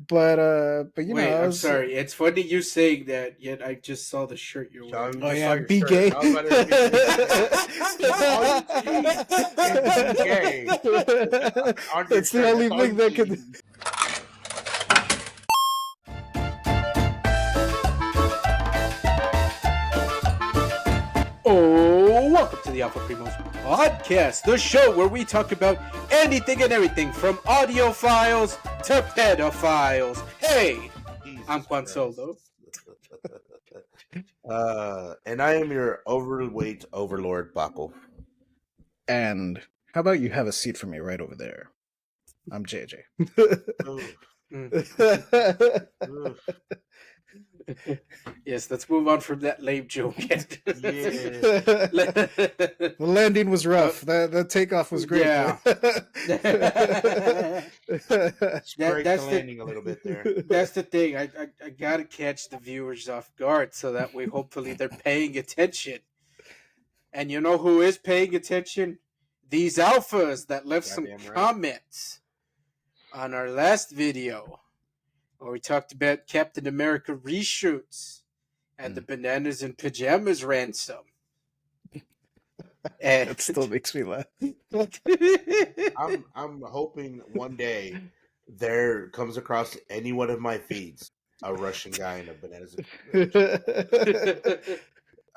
But you Wait, know, I I'm was, sorry. It's funny you saying that, yet I just saw the shirt you're Sean, wearing. oh just yeah, saw your be shirt. gay. I was about to admit all you see is be gay. On your That's the shirt. only That's all thing you that see. could. Oh, welcome to the Alpha Primos podcast, the show where we talk about anything and everything from audiophiles to pedophiles. Hey, Jesus I'm Juan Christ. Solo. And I am your overweight overlord, Baco. And how about you have a seat for me right over there? I'm JJ. Yes, let's move on from that lame joke. Yeah. The landing was rough. The takeoff was great. Yeah. Scrape that's the the- landing a little bit there. That's the thing. I gotta catch the viewers off guard so that way hopefully they're paying attention. And you know who is paying attention? These alphas that left some Goddamn right. comments on our last video where we talked about Captain America reshoots and the bananas and pajamas ransom. And That still makes me laugh. I'm hoping one day there comes across any one of my feeds a Russian guy in a bananas.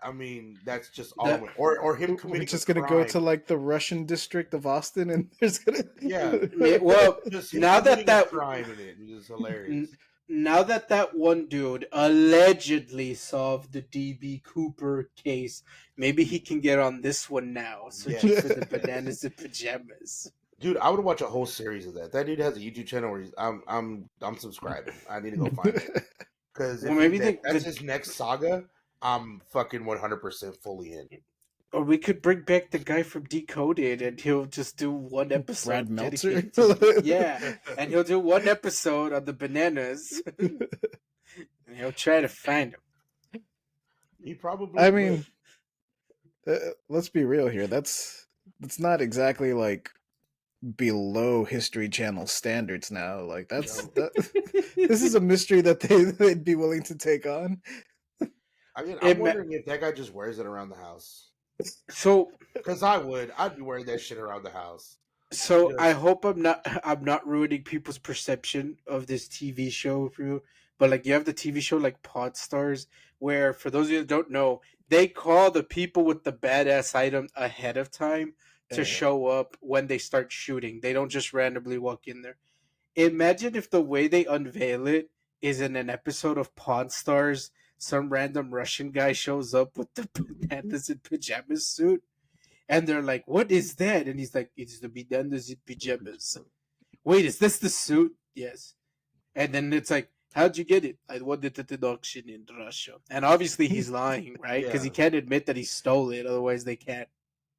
I mean, that's just all. That- or him committing. We're just a gonna go crime. to like the Russian district of Austin, and there's gonna Yeah. well, Just him now that committing a that crime in it is hilarious. now that one dude allegedly solved the DB Cooper case, maybe he can get on this one now. Searching for the bananas and pajamas. Dude, I would watch a whole series of that. That dude has a YouTube channel where I'm subscribing. I need to go find it because Well, maybe that's his next saga. I'm fucking 100% fully in. Or we could bring back the guy from Decoded, and he'll just do one episode. Brad Meltzer? Yeah, and he'll do one episode on the bananas, and he'll try to find him. He probably. I mean, let's be real here. That's not exactly like below History Channel standards now. Like this is a mystery that they'd be willing to take on. I mean, I'm wondering if that guy just wears it around the house. So, because I'd be wearing that shit around the house. So I hope I'm not ruining people's perception of this TV show for you. But like you have the TV show like Pod Stars, where for those of you that don't know, they call the people with the badass item ahead of time to show up when they start shooting. They don't just randomly walk in there. Imagine if the way they unveil it is in an episode of Pawn Stars, some random Russian guy shows up with the bananas and pajamas suit. And they're like, "What is that?" And he's like, "It's the bananas and pajamas." Wait, is this the suit? Yes. And then it's like, "How'd you get it?" "I won it at an auction in Russia." And obviously he's lying, right? Because he can't admit that he stole it. Otherwise they can't.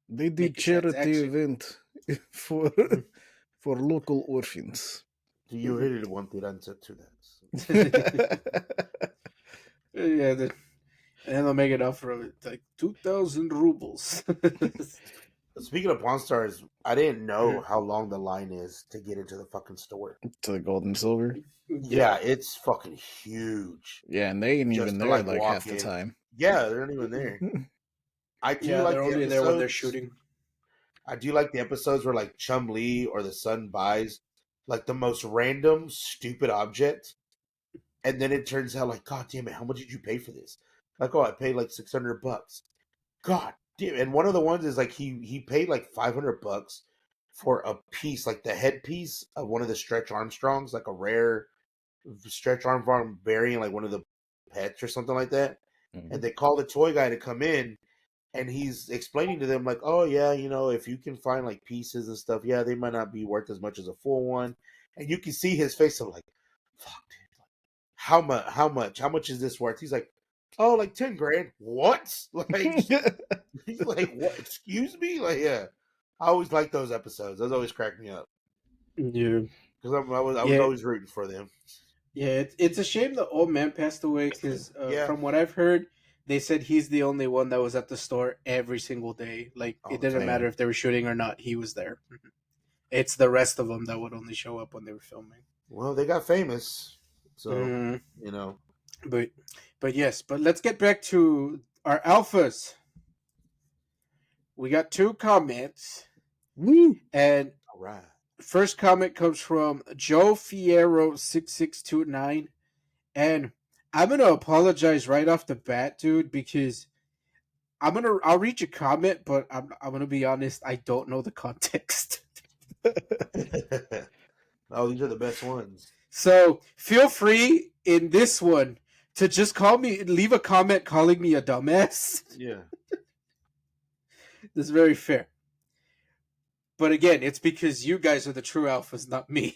They did charity event for local orphans. Do you really want the answer to that? Yeah, and they'll make an offer of it like 2,000 rubles. Speaking of Pawn Stars, I didn't know how long the line is to get into the fucking store. To the gold and silver? Yeah, it's fucking huge. Yeah, and they ain't even there like half the time. Yeah, they're not even there. I do like they're only there when they're shooting. I do like the episodes where like Chum-Li or the son buys like the most random, stupid object. And then it turns out like, God damn it, how much did you pay for this? Like, oh, I paid like $600. God damn. And one of the ones is like he paid like $500 for a piece, like the headpiece of one of the Stretch Armstrongs, like a rare Stretch Armstrong burying like one of the pets or something like that. Mm-hmm. And they call the toy guy to come in, and he's explaining to them like, oh yeah, you know, if you can find like pieces and stuff, yeah, they might not be worth as much as a full one. And you can see his face of like, fuck, dude. How much is this worth? He's like, oh, like 10 grand. What? Like, he's like, what? Excuse me? Like, yeah. I always like those episodes. Those always crack me up. Yeah, because I was always rooting for them. Yeah, it's a shame the old man passed away because from what I've heard, they said he's the only one that was at the store every single day. Like it didn't matter if they were shooting or not; he was there. It's the rest of them that would only show up when they were filming. Well, they got famous, so Mhm. you know. But yes, but let's get back to our alphas. We got 2 comments, Woo! and All right. first comment comes from Joe Fierro 6629, and I'm gonna apologize right off the bat, dude, because I'll read your comment, but I'm gonna be honest, I don't know the context. Oh, these are the best ones. So feel free in this one to just leave a comment calling me a dumbass. Yeah. That's very fair. But again, it's because you guys are the true alphas, not me.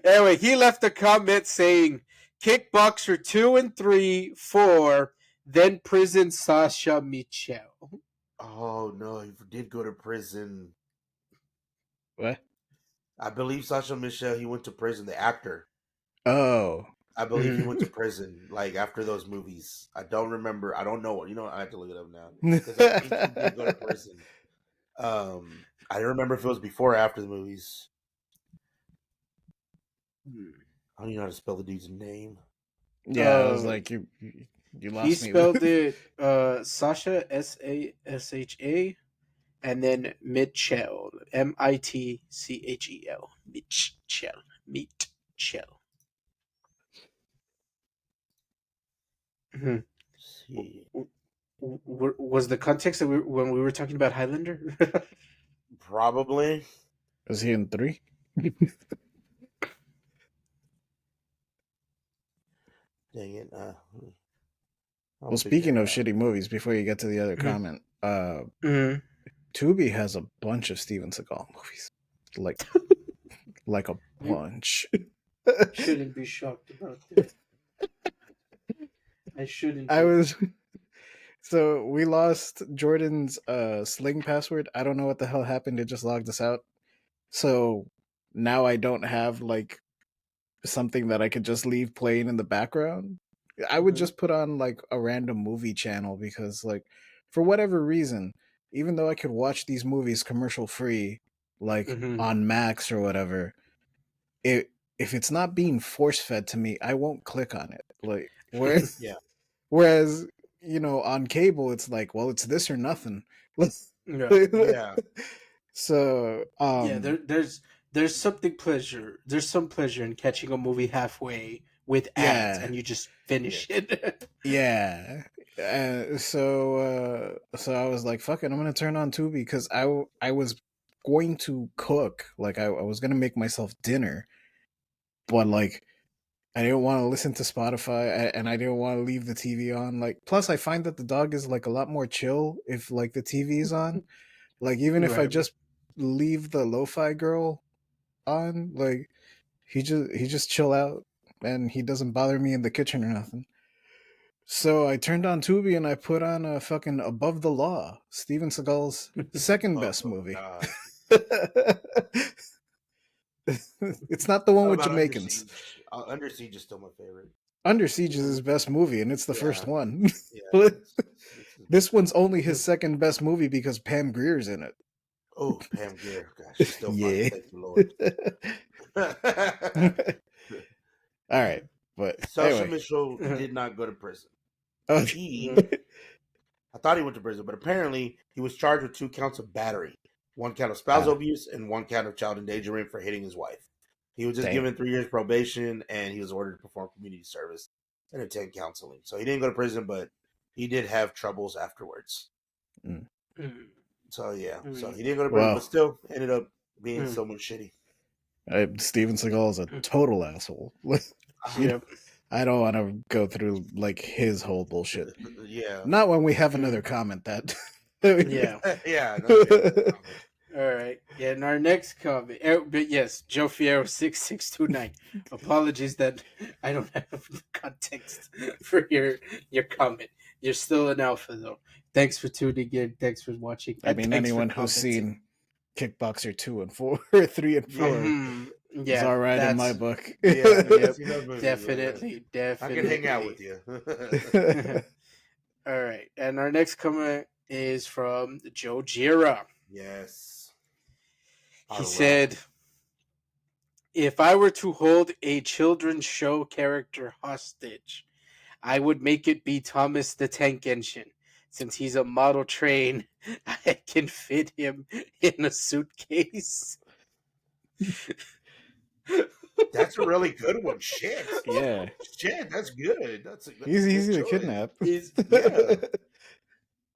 Anyway, he left a comment saying Kickboxer 2 and 3, 4, then Prison Sasha Mitchell. Oh no, he did go to prison. What? I believe Sasha Michelle. He went to prison. The actor. Oh. I believe he went to Mhm. prison. Like after those movies. I don't remember. I don't know what. You know, I have to look it up now because I think he did go to prison. I don't remember if it was before or after the movies. I don't even know how to spell the dude's name. Yeah, I was like, you He lost me. spelled it Sasha Sasha, and then Mitchell Mitchell Mitchell. Mhm. See, Was the context that when we were talking about Highlander? probably. Was he in 3? Dang it. I'll Well, figure speaking it of out. shitty movies, before you get to the other Mhm. comment, Mhm. Tubi has a bunch of Steven Seagal movies, like like a You bunch. shouldn't be shocked about that. I shouldn't I be. was so we lost Jordan's sling password. I don't know what the hell happened. It just logged us out. So now I don't have like something that I could just leave playing in the background. I would Mhm. just put on like a random movie channel because like for whatever reason, even though I could watch these movies commercial free like Mhm. on Max or whatever, it if it's not being force fed to me, I won't click on it. Like Yeah. whereas on cable it's like, well, it's this or nothing. Yeah. Yeah. So Yeah, there's something pleasure. There's some pleasure in catching a movie halfway with ads yeah. and you just finish Yes. it. Yeah. So I was like, fuck it, I'm gonna turn on Tubi because I was going to cook. Like I was gonna make myself dinner, but like I didn't want to listen to Spotify and I didn't want to leave the TV on. Like plus I find that the dog is like a lot more chill if like the TV is on. Like even if I Right. just leave the lo-fi girl on, like he just chill out and he doesn't bother me in the kitchen or nothing. So I turned on Tubi and I put on a fucking Above the Law, Steven Seagal's second Oh best movie. God. It's not the one What with about Under Jamaicans. Siege? Under Siege is still my favorite. Under Siege is his best movie, and it's the Yeah. first one. Yeah. It's his This best one's one. only his second best movie because Pam Greer's in it. Oh, Pam Grier. God, she's still fine. Yeah. Thank you, Lord. All right, but Sasha anyway. Mitchell did not go to prison. Okay. He, I thought he went to prison, but apparently he was charged with 2 counts of battery, 1 count of spousal Ah, abuse, and 1 count of child endangerment for hitting his wife. He was just damn. given 3 years probation, and he was ordered to perform community service and attend counseling. So he didn't go to prison, but he did have troubles afterwards. Mm. So yeah, so Mm. he didn't go to prison, but Well, still ended up being Mm. someone shitty. Steven Seagal is a total asshole. You know, Yep. I don't want to go through like his whole bullshit. Yeah, Not when we have Mm. another comment that. Yeah. yeah, no, we have another comment. All right. Yeah, and our next comment, but yes, Joe Fierro 6629. Apologies that I don't have the context for your comment. You're still an alpha though. Thanks for tuning in. Thanks for watching. I And mean, thanks for anyone who's commenting. seen Kickboxer 2 and 4, or 3 and Yeah, 4 is Yeah, all right in my that's book. yeah, no, I've yep. seen those movies. Definitely, I can hang out with definitely. you. All right, and our next comment is from Joe Gira. Yes. He All right. said, If I were to hold a children's show character hostage, I would make it be Thomas the Tank Engine. Since he's a model train, I can fit him in a suitcase. That's a really good one. Shit. Yeah, Shit, that's good. That's a he's good easy to choice. kidnap. Yeah.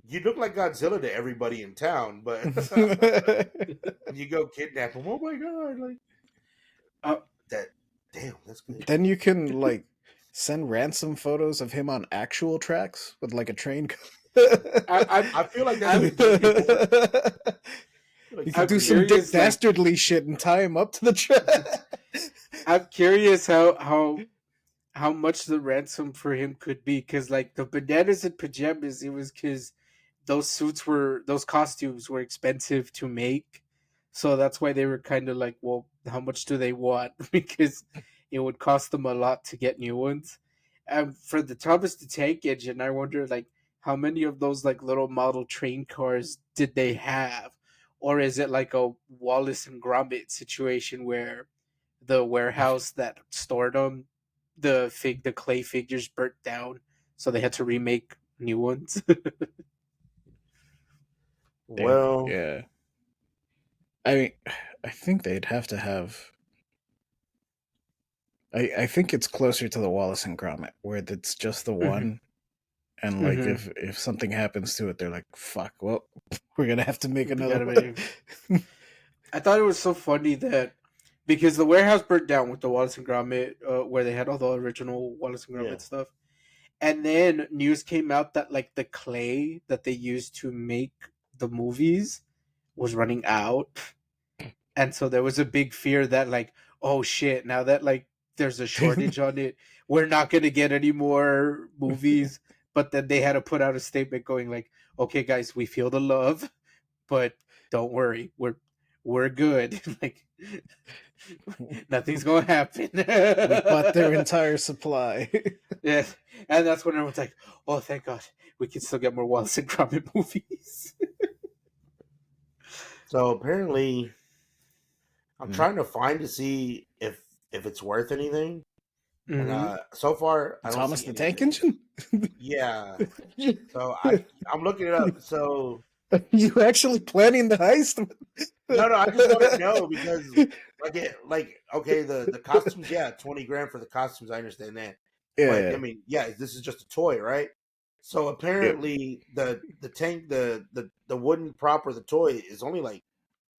You look like Godzilla to everybody in town, but you go kidnap him. Oh my god! Like Uh, that. Damn, that's good. Then you can like send ransom photos of him on actual tracks with like a train. I feel like that's I'm- You I'm can do some Dick curious, like- Dastardly shit and tie him up to the track. I'm curious how much the ransom for him could be, because like the bananas and pajamas, it was because those costumes were expensive to make, so that's why they were kind of like, well, how much do they want? Because it would cost them a lot to get new ones. And for the Thomas the Tank Engine, I wonder like how many of those like little model train cars did they have, or is it like a Wallace and Gromit situation where the warehouse that stored them, the clay figures burnt down, so they had to remake new ones. Well, Yeah. I mean, I think they'd have to have. I think it's closer to the Wallace and Gromit, where it's just the one, and like Mhm. if something happens to it, they're like, "Fuck, well, we're gonna have to make We another gotta one." I thought it was so funny that because the warehouse burnt down with the Wallace and Gromit, where they had all the original Wallace and Gromit Yeah. stuff, and then news came out that like the clay that they used to make the movies was running out, and so there was a big fear that like, oh shit, now that like there's a shortage on it, we're not gonna get any more movies. But then they had to put out a statement going like, okay guys, we feel the love, but don't worry, we're good. Like nothing's gonna happen. We bought their entire supply. Yeah, and that's when everyone's like, oh thank god, we can still get more Wallace and Gromit movies. so apparently, I'm Mm. trying to find to see if it's worth anything, and Mhm. so far I don't Thomas see the Tank anything. Engine? Yeah. So I'm looking it up. So You actually planning the heist? no, I just want to know because okay, the costumes, yeah, 20 grand for the costumes, I understand that. But Yeah. I mean, yeah, this is just a toy, right? So apparently the tank, the wooden prop or the toy is only like,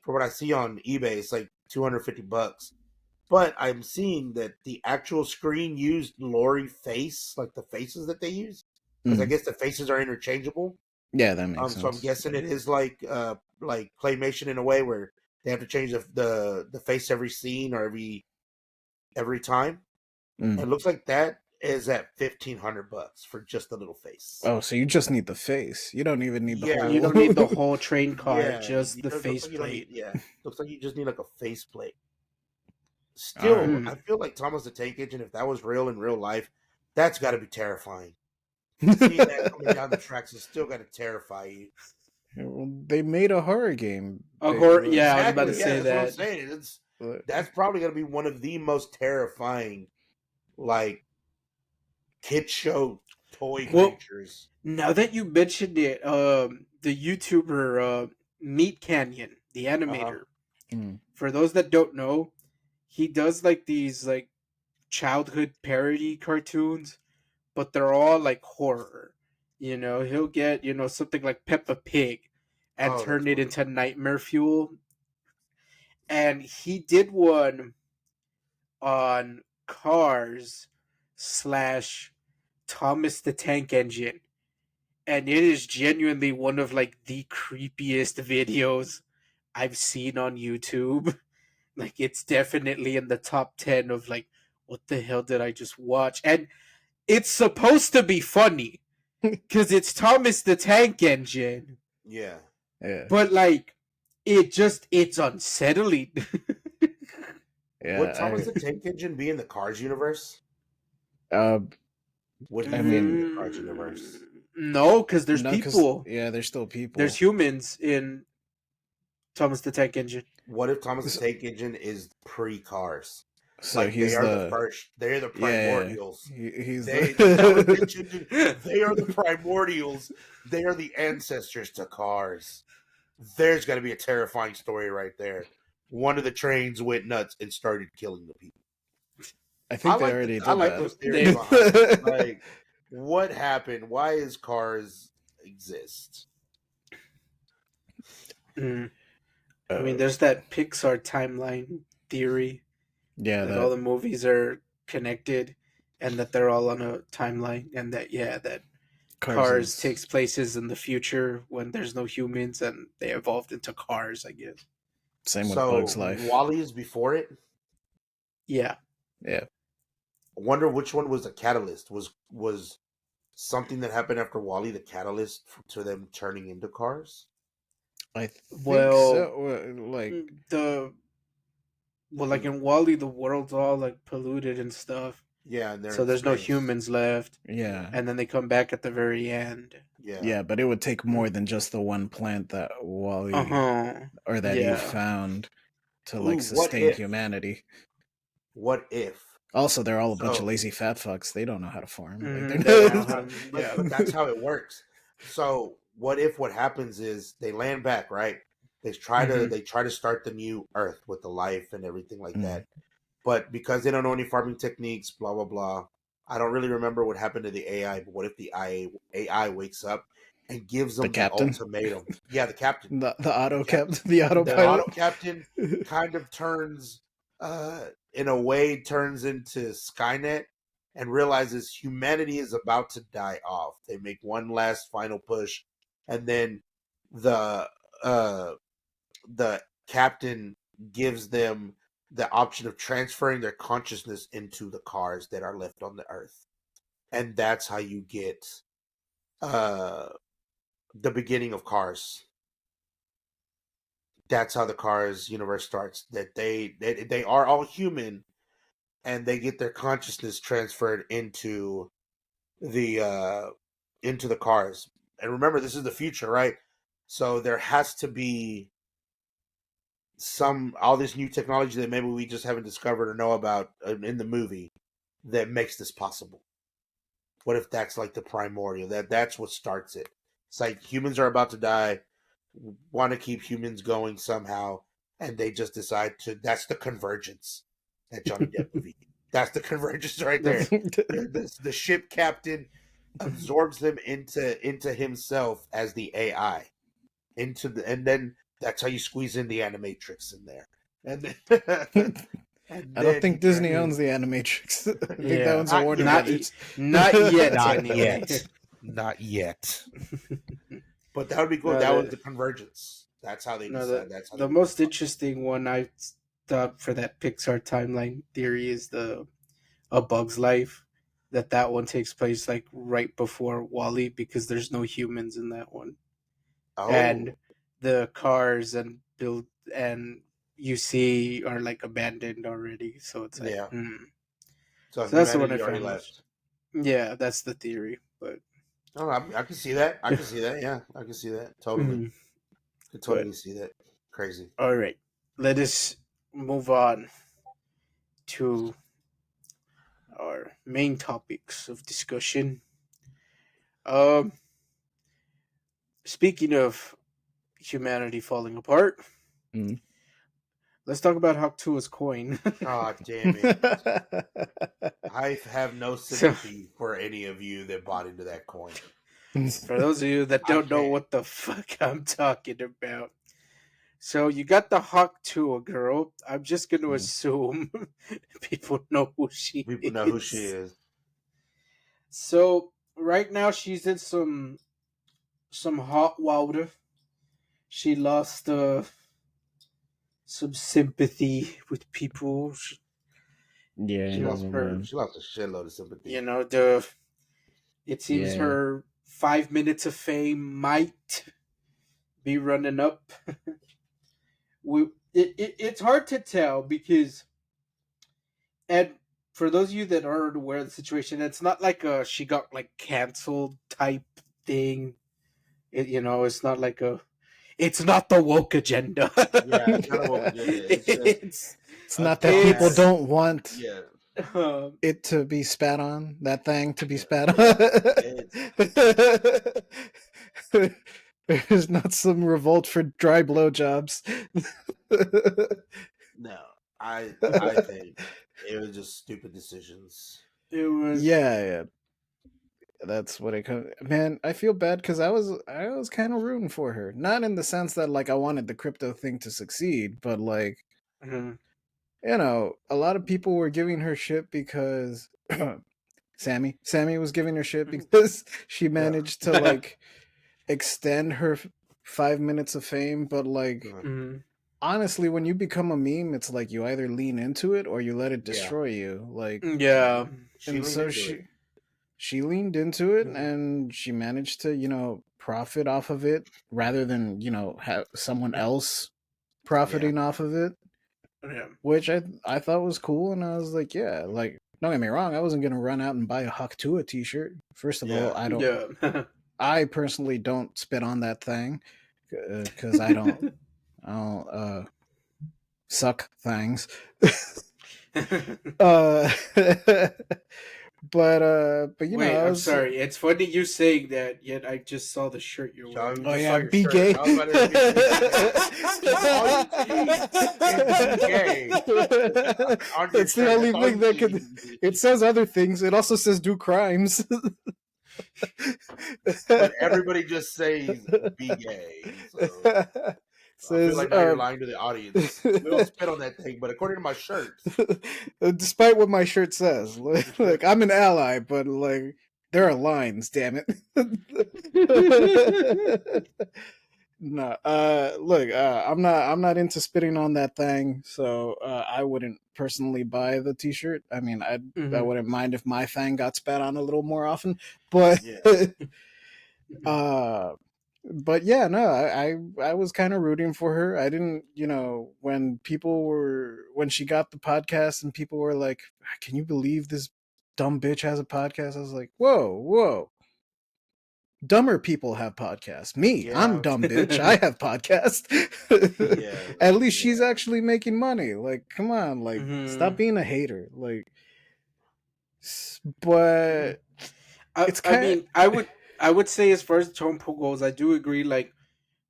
for what I see on eBay, it's like $250. But I'm seeing that the actual screen used Lori face, like the faces that they use, because I Mhm. guess the faces are interchangeable. Yeah, that makes So I'm sense. guessing it is like claymation in a way where they have to change the face every scene or every time. Mm. It looks like that is at $1,500 for just the little face. Oh, so you just need the face. You don't even need the Yeah. whole. You don't need the whole train car, Yeah, just you the don't- looks face like you don't need- plate. yeah, looks like you just need like a faceplate. All Still, right. I feel like Thomas the Tank Engine, if that was real in real life, that's got to be terrifying. Seeing that coming down the tracks is still got to terrify you. Yeah, well, they made a horror game. A horror, yeah, I was Exactly. about to say That's what I'm that. saying. That's probably gonna be one of the most terrifying, like, kid show toy Well, creatures. now that you mentioned it, the YouTuber Meat Canyon, the animator. Mm. For those that don't know, he does like these like childhood parody cartoons, but they're all like horror. You know, he'll get, something like Peppa Pig and Oh, turn that's it funny. into nightmare fuel. And he did one on Cars slash Thomas the Tank Engine. And it is genuinely one of like the creepiest videos I've seen on YouTube. Like it's definitely in the top 10 of like, what the hell did I just watch? And it's supposed to be funny because it's Thomas the Tank Engine, Yeah. Yeah. but like it's unsettling. Yeah. Would Thomas the Tank Engine be in the Cars universe? uh, Would he I fit mean- in the Cars universe? No, because there's no, people. Yeah, there's still people. There's humans in Thomas the Tank Engine. What if Thomas the Tank Engine is pre-Cars? So Like they he's are the the first. They're the yeah. primordials. He's That was the mentioned. They are the primordials. They are the ancestors to cars. There's got to be a terrifying story right there. One of the trains went nuts and started killing the people. I think they already I did like that. those theories behind it. Like, what happened? Why is cars exist? I mean, there's that Pixar timeline theory yeah, that all that the movies are connected and that they're all on a timeline, and that that Cars Cars is takes places in the future when there's no humans and they evolved into cars, I guess. same with So Bug's Life. Wally is before it. Yeah. Yeah, I wonder which one was the catalyst. Was something that happened after Wally the catalyst to them turning into cars? I think Well, so. Like, the like in Wally, the world's all like polluted and stuff, Yeah, and they're so in there's no space. humans left, yeah, and then they come back at the very end. yeah, but it would take more than just the one plant that Uh Wally huh. or that he Yeah. found to Ooh, like sustain humanity. What if? Also, they're all a bunch of So, lazy fat fucks. They don't know how to farm. Like They they're don't know how to. Yeah. but that's how it works. So what if what happens is they land back, right? They try to start the new Earth with the life and everything like Mm. that. But because they don't know any farming techniques, blah blah blah. I don't really remember what happened to the AI, but what if the AI wakes up and gives The them the captain, ultimatum? Yeah, the captain. the The auto captain. cap, the The autopilot. auto captain kind of turns in a way turns into Skynet and realizes humanity is about to die off. They make one last final push, and then the uh the captain gives them the option of transferring their consciousness into the cars that are left on the earth. And that's how you get uh the beginning of Cars. That's how the Cars universe starts. That they are all human, and they get their consciousness transferred the uh into the cars. And remember, this is the future, right? So there has to be some all this new technology that maybe we just haven't discovered or know about in the movie that makes this possible. What if that's like the primordial? That's what starts it. It's like humans are about to die, want to keep humans going somehow, and they just decide to. That's the convergence. That Johnny Depp movie. That's the convergence right there. The ship captain absorbs them into himself as the AI. And then that's how you squeeze in the animatrix in there. And then, and I don't then he think Disney turns. owns the Animatrix. I think that Yeah. one's a Not Warner yet. Brothers. Not yet. Not anyway. yet. Not yet. But that would be cool. No, That was the convergence. That's how they no, decide. That's how they the make most it. interesting one I thought for that Pixar timeline theory is the A Bug's Life. That one takes place like right before Wally because there's no humans in that one, and Oh, the cars and build and you see are like abandoned already. So it's like, yeah. So So that's the one I humanity already found most. left. Yeah, that's the theory. But Oh, I can see that. I can see that. Yeah, I can see that. Totally. Mhm. Could But totally see that. Crazy. all right, let us move on to our main topics of discussion. Um, Speaking of humanity falling apart, Mm. let's talk about Hawk Tuah's coin. Oh, damn it. I have no So, sympathy for any of you that bought into that coin. for those of you that I don't know can't. what the fuck I'm talking about, so you got the Hawk Tuah Girl. I'm just going to Mm. assume people know who she People know who she is. is. So right now she's in some hot water. She lost some sympathy with people. Yeah, She lost Her, she lost a shitload of sympathy. the it seems yeah. her 5 minutes of fame might be running up. It's hard to tell because, and for those of you that aren't aware of the situation, it's not like she got like canceled type thing. It's not like it's not the woke agenda. Yeah, it's not a woke agenda. It's just it's It's not that people It's- don't want Yeah. it to be spat on, that thing to be Yeah. spat on. There's not some revolt for dry blowjobs. No, I think it was just stupid decisions. It was Yeah, that's what it comes. Man, I feel bad because I was kind of rooting for her, not in the sense that like I wanted the crypto thing to succeed, but like Mhm. a lot of people were giving her shit because Sammy was giving her shit because she managed to like extend her 5 minutes of fame, but like Mhm. honestly, when you become a meme, it's like you either lean into it or you let it Yeah. destroy you. Like, Yeah. She and leaned so into it. she leaned into it Mhm. and she managed to profit off of it rather than have someone else profiting off of it, Yeah. which I thought was cool. And I was like, yeah, like don't get me wrong, I wasn't gonna run out and buy a Hawk Tuah t-shirt. First of all, Yeah. I personally don't spit on that thing because I don't suck things. uh but Wait, I I'm was sorry. It's funny you saying that, yet I just saw the shirt you're Sean, wearing. you oh just yeah, saw your be shirt. gay. I was about to repeat it. All you see is be gay. On your That's the shirt. only That's all thing you that could. see. It says other things. It also says do crimes. But everybody just says be gay. So I feel Says like now you're lying to the audience. We don't spit on that thing, but according to my shirt. despite what my shirt says, like I'm an ally, but like there are lines. Damn it. No, look, I'm not into spitting on that thing, so I wouldn't personally buy the T-shirt. I mean, I Mhm. wouldn't mind if my thing got spat on a little more often, but Yeah. uh, but yeah, no, I was kind of rooting for her. I didn't, when she got the podcast and people were like, "Can you believe this dumb bitch has a podcast?" I was like, "Whoa." Dumber people have podcasts. Me, I'm Yeah. dumb bitch. I have podcasts. Yeah. At least she's actually making money. Like, come on, like, stop Mhm. being a hater. Like, but it's I kind. mean, I would say as far as the tone pool goes, I do agree. Like,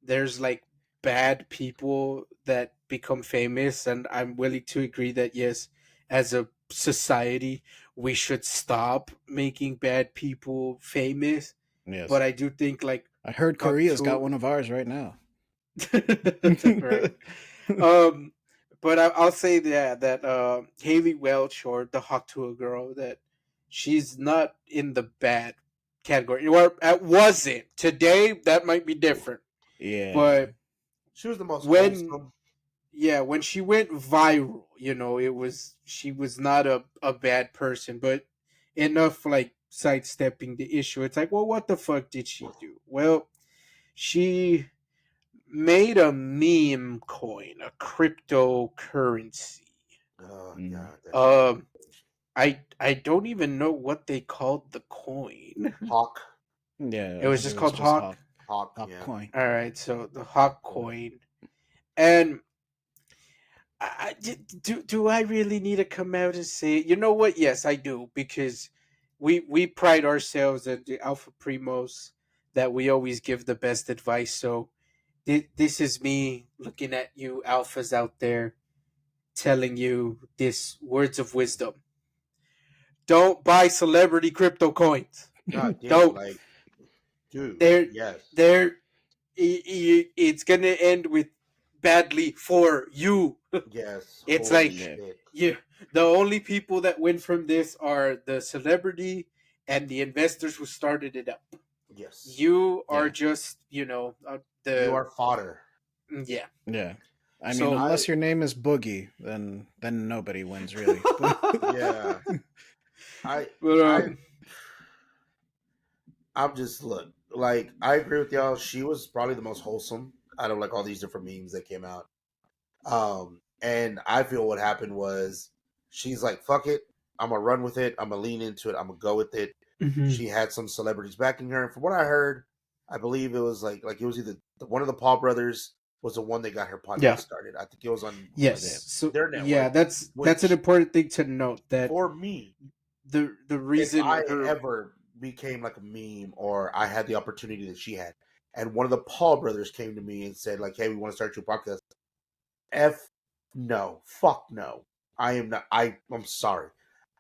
there's like bad people that become famous, and I'm willing to agree that yes, as a society, we should stop making bad people famous. Yes, But I do think like I heard Hawk Korea's got Tuah, one of ours right now. right? Um, but I'll say that Haley Welch or the Hawk Tuah Girl, that she's not in the bad category. Or it wasn't today. That might be different, Yeah, but She was the most when wholesome. when she went viral, she was not a bad person, but enough like sidestepping the issue. It's like, well, what the fuck did she do? Well, she made a meme coin, a cryptocurrency. Oh mm. God, that shit. Um, I don't even know what they called the coin. Hawk. It Yeah. was It just was called just Hawk. Hawk, hop yeah. coin. All right, so the Hawk coin, and do I really need to come out and say it? You know what? Yes, I do, because we pride ourselves at the Alpha Primos that we always give the best advice. So this is me looking at you alphas out there, telling you this words of wisdom. Don't buy celebrity crypto coins. God damn, Don't. like, dude, They're yes. they're it's gonna end with badly for you. Yes. It's Holy like Yeah. shit. the only people that win from this are the celebrity and the investors who started it up. Yes. You are Yeah. just You the are fodder. yeah. Yeah. I mean, So unless your name is Boogie, then nobody wins really. But Yeah. I but I I'm just look, like, I agree with y'all. She was probably the most wholesome out of like all these different memes that came out. And I feel what happened was she's like, fuck it, I'm gonna run with it, I'm gonna lean into it, I'm gonna go with it. Mhm. She had some celebrities backing her, and from what I heard, I believe it was like it was either one of the Paul brothers was the one that got her podcast Yeah. started. I think it was on Yes. like So their yeah, network. that's an Which important thing to note, that for me, the if reason I her ever became like a meme or I had the opportunity that she had, and one of the Paul brothers came to me and said like, "Hey, we want to start your podcast." F no, fuck no. I am not. I'm sorry.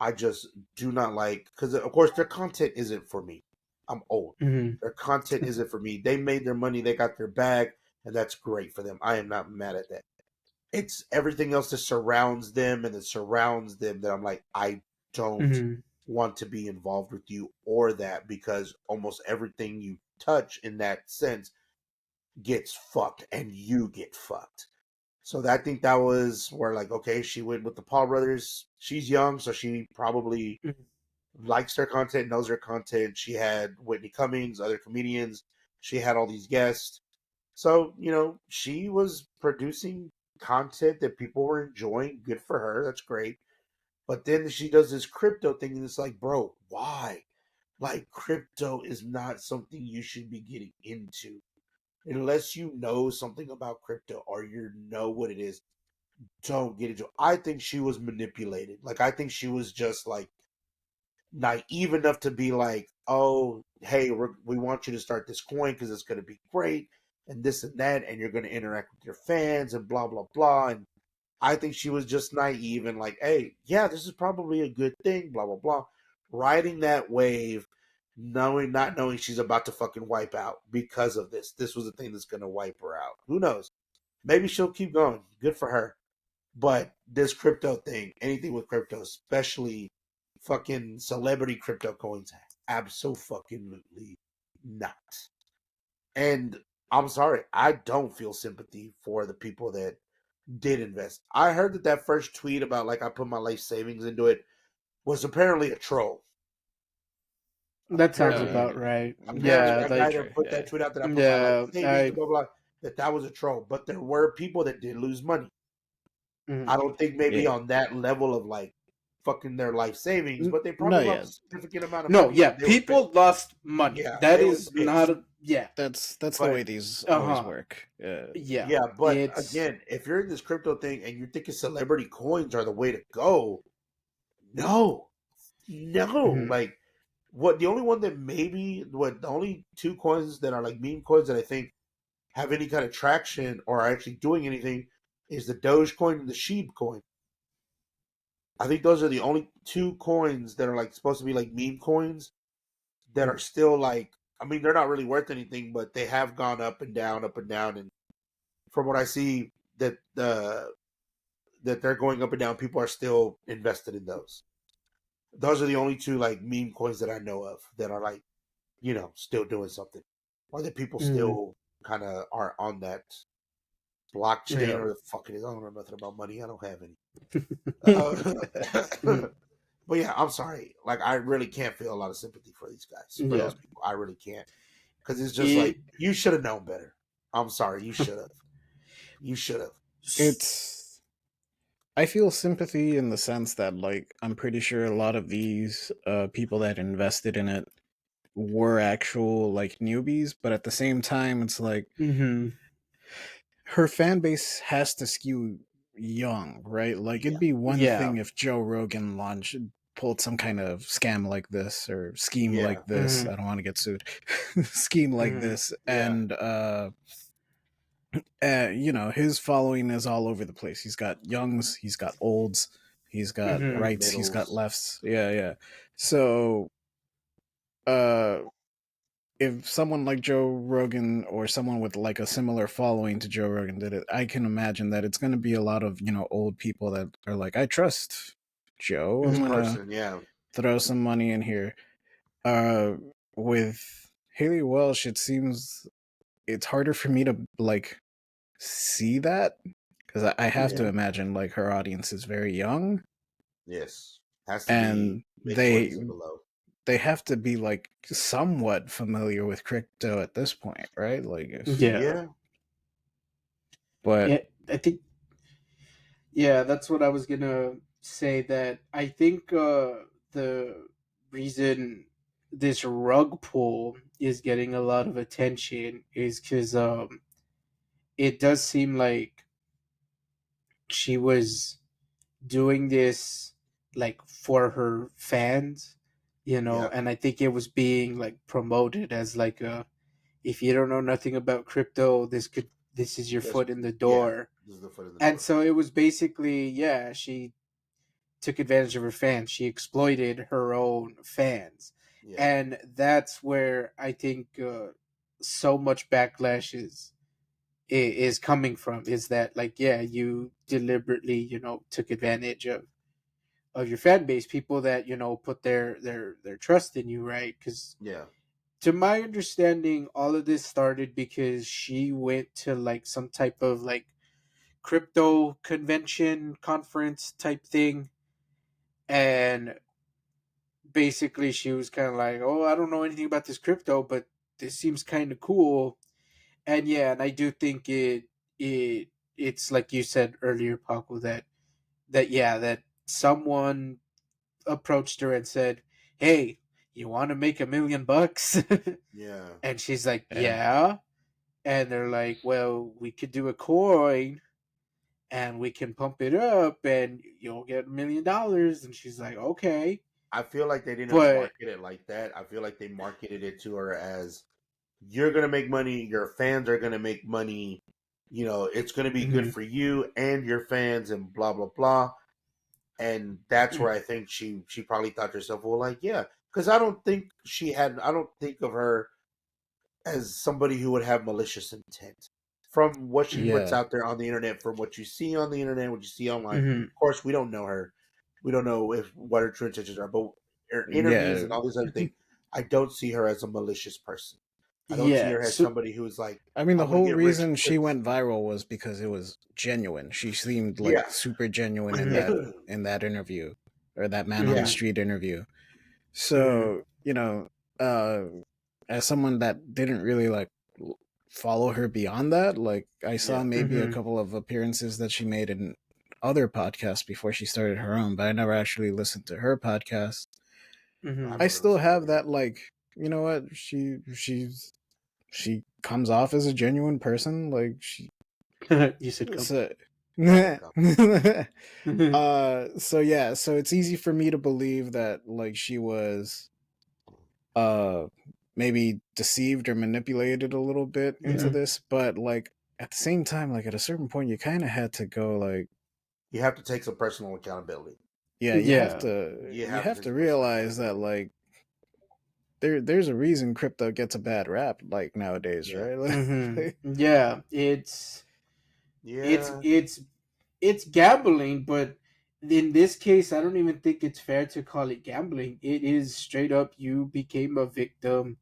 I just do not like, because of course their content isn't for me. I'm old. Mhm. Their content isn't for me. They made their money. They got their bag, and that's great for them. I am not mad at that. It's everything else that surrounds them and that surrounds them that I'm like, I don't Mhm. want to be involved with you or that, because almost everything you touch in that sense gets fucked and you get fucked. So I think that was where, like, okay, she went with the Paul brothers. She's young, so she probably Mhm. likes their content, knows their content. She had Whitney Cummings, other comedians. She had all these guests. So, she was producing content that people were enjoying. Good for her. That's great. But then she does this crypto thing, and it's like, bro, why? Like, crypto is not something you should be getting into unless you know something about crypto or you know what it is. Don't get into it. I think she was manipulated. Like, I think she was just like naive enough to be like, oh, hey, we want you to start this coin because it's going to be great and this and that, and you're going to interact with your fans and blah, blah, blah. And I think she was just naive and like, hey, yeah, this is probably a good thing, blah, blah, blah. Riding that wave, not knowing she's about to fucking wipe out because of this. This was the thing that's going to wipe her out. Who knows? Maybe she'll keep going. Good for her. But this crypto thing, anything with crypto, especially fucking celebrity crypto coins, absolutely not. And I'm sorry, I don't feel sympathy for the people that did invest. I heard that first tweet about like I put my life savings into it was apparently a troll. That sounds Oh Apparently, about yeah, right. that's apparently Yeah, that probably guy like, true. that put Yeah. that tweet out that I put my life yeah, savings, blah blah, that was a troll. But there were people that did lose money. mhm. I don't think maybe Yeah. on that level of like fucking their life savings, but they No, probably yeah. lost a significant amount of No, money yeah, and they were pissed. people lost money. Yeah, That they were is not pissed. a, yeah. That's the way But these always Uh-huh. work. Yeah. Yeah. yeah, but It's again, if you're in this crypto thing and you're thinking celebrity coins are the way to go, no, no. mhm. Like what the only one that maybe what the only two coins that are like meme coins that I think have any kind of traction or are actually doing anything is the Dogecoin and the Sheep coin. I think those are the only two coins that are like supposed to be like meme coins that are still like, I mean, they're not really worth anything, but they have gone up and down. And from what I see, that they're going up and down, people are still invested in those. Those are the only two like meme coins that I know of that are like, still doing something, or that people Mhm. still kind of are on that blockchain Yeah. or the fuck it is. I don't know nothing about money. I don't have any. Uh, Mhm. but yeah, I'm sorry. Like, I really can't feel a lot of sympathy for these guys, for Yeah. those people. I really can't, because it's just It like you should have known better. I'm sorry, you should have. You should have. It's I feel sympathy in the sense that like I'm pretty sure a lot of these people that invested in it were actual like newbies, but at the same time it's like mhm. her fan base has to skew young, right? Like Yeah, it'd be one Yeah. thing if Joe Rogan pulled some kind of scam like this or scheme yeah, like this. Mhm. I don't want to get sued. Scheme like Mhm. this, yeah. and his following is all over the place. He's got youngs, he's got olds, he's got Mhm. rights, he's got Middles. lefts. Yeah, yeah. So, uh, if someone like Joe Rogan or someone with like a similar following to Joe Rogan did it, I can imagine that it's going to be a lot of old people that are like, I trust Joe. This I'm Mhm. gonna person, yeah, throw some money in here. Uh, with Haley Welsh, it seems it's harder for me to like see that because I have to yeah, imagine like her audience is very young yes. Has to be and mid 20s and below. they have to be like somewhat familiar with crypto at this point, right? Like if Yeah. Yeah, but Yeah. I think, yeah, that's what I was gonna say. That I think the reason this rug pull is getting a lot of attention is because it does seem like she was doing this like for her fans, Yeah, and I think it was being like promoted as like a, if you don't know nothing about crypto, this is your that's foot in the yeah. door. This is the foot in the And door. so it was basically, yeah, she took advantage of her fans. She exploited her own fans. Yeah, And that's where I think so much backlash is coming from, is that like, yeah, you deliberately, took advantage of your fan base, people that, put their trust in you, right? Because yeah, to my understanding, all of this started because she went to like some type of like crypto convention conference type thing, and basically she was kind of like, oh, I don't know anything about this crypto, but this seems kind of cool. And yeah, and I do think it's like you said earlier, Paco, that yeah, that someone approached her and said, hey, you want to make $1 million? yeah. And she's like, Yeah. yeah. And they're like, well, we could do a coin and we can pump it up and you'll get $1 million. And she's like, okay. I feel like they didn't But market it like that. I feel like they marketed it to her as you're gonna make money, your fans are gonna make money. You know, it's gonna be good mhm, for you and your fans, and blah blah blah. And that's where I think she probably thought to herself, well, like, yeah, because I don't think of her as somebody who would have malicious intent. From what she mhm, puts Yeah. out there on the internet, from what you see on the internet, what you see online, mhm. of course, we don't know her. We don't know if what her true intentions are, but her interviews Yeah. and all this other thing, I don't see her as a malicious person. I don't see Yeah. her as So somebody who's like, I mean, the I'm going to whole get rich reason she quick. went viral was because it was genuine. She seemed Yeah, like super genuine in mhm, that interview, or that man on the yeah, mhm, street interview. mhm. So, uh as someone that didn't really like follow her beyond that, like I saw yeah. maybe a Mhm. couple of appearances that she made in other podcasts before she started her own, but I never actually listened to her podcast. I've Mhm. I never still listened to have it either. that, like, you know what, she comes off as a genuine person, like she You said come. so, I said, "Come." Mhm. so yeah, so it's easy for me to believe that like she was uh maybe deceived or manipulated a little bit into Yeah, Mhm. this, but like at the same time, like at a certain point you kind of had to go like, you have to take some personal accountability. yeah, Yeah. You you have to have take to some personal realize that accountability. like there's a reason crypto gets a bad rap like nowadays, Yeah, right? Mhm. Like, Yeah. It's yeah. it's it's gambling, but in this case, I don't even think it's fair to call it gambling. It is straight up you became a victim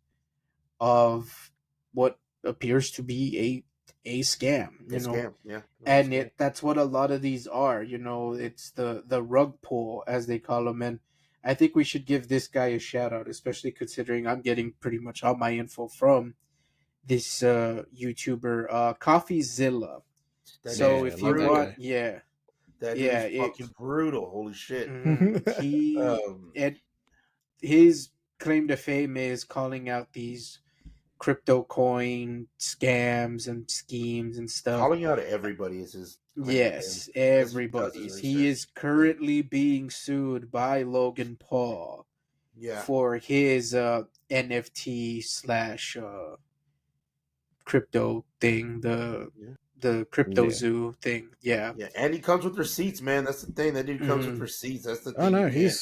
of what appears to be a scam, A scam. Yeah, it was a and scam. that's what a lot of these are. It's the rug pull, as they call them. And I think we should give this guy a shout out, especially considering I'm getting pretty much all my info from this YouTuber, CoffeeZilla. That So dude's yeah, I if you love that want, brutal. guy. yeah, That dude yeah, is fucking brutal. Holy shit. he Um, and his claim to fame is calling out these crypto coin scams and schemes and stuff. calling out everybody is his claim to fame Yes, because he does his everybody's. He is research. And currently being sued by Logan Paul yeah, for his NFT slash crypto thing, yeah, the crypto Yeah. zoo thing. Yeah. yeah. And he comes with receipts, man. That's the thing. That dude comes with Hmm. receipts. That's the Oh thing you no, can't.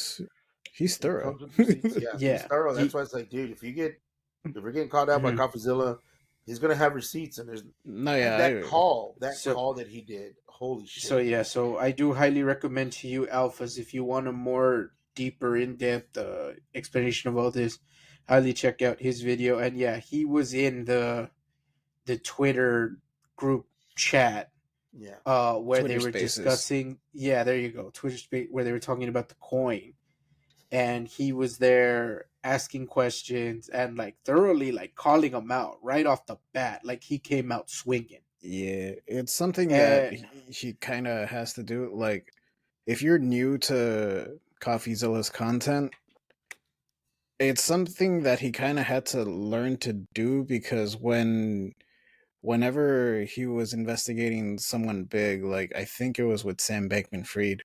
he's He thorough. comes with receipts. Yeah, he's Yeah. thorough. That's He, why it's like, dude, if we're getting called out by mhm. CoffeeZilla, he's gonna have receipts. No, And yeah, that So call that he did, holy so shit. yeah, so I do highly recommend to you alphas, if you want a more deeper in-depth explanation of all this, highly check out his video. And yeah, he was in the Twitter group chat Yeah, where they Twitter were Spaces. discussing, yeah, there you go, Twitter space, where they were talking about the coin, and he was there asking questions and like thoroughly like calling them out right off the bat, like he came out swinging. Yeah, it's something that And he kind of has to do. Like, if you're new to CoffeeZilla's content, it's something that he kind of had to learn to do because whenever he was investigating someone big, like I think it was with Sam Bankman-Fried.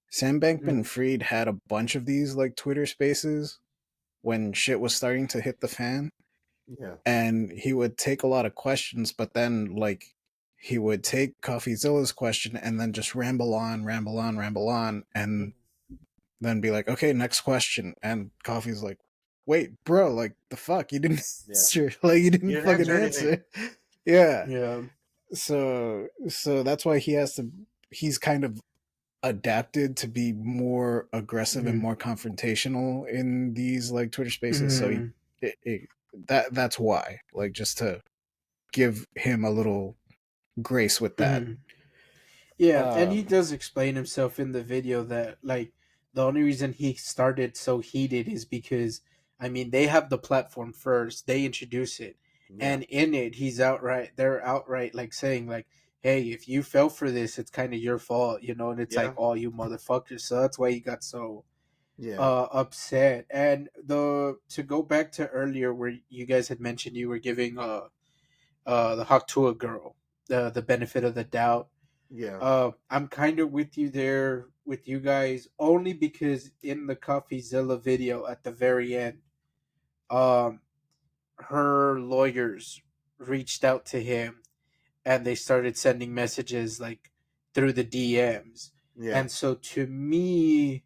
Sam Bankman-Fried had a bunch of these like Twitter Spaces when shit was starting to hit the fan, Yeah. and he would take a lot of questions, but then like he would take CoffeeZilla's question and then just ramble on, ramble on, ramble on, and then be like, "Okay, next question." And Coffee's like, "Wait, bro, like the fuck, you didn't Yeah. answer, like you You didn't didn't fucking answer anything. answer." Yeah. Yeah. So that's why he's kind of adapted to be more aggressive and Mhm. more confrontational in these like Twitter Spaces. So Mhm. that's why, like, just to give him a little grace with that. Mhm. Yeah, and he Um, does explain himself in the video that like the only reason he started so heated is because I mean they have the platform first, they introduce it, Yeah. and in it they're outright like saying like, hey, if you fell for this, it's kind of your fault, you know, and it's Yeah. like, oh, you motherfuckers. So that's why he got so Yeah. upset. And the to go back to earlier where you guys had mentioned you were giving the Hawk Tuah Girl the benefit of the doubt. Yeah. I'm kind of with you there with you guys only because in the CoffeeZilla video at the very end, um, her lawyers reached out to him and they started sending messages like through the DMs, Yeah. and so to me,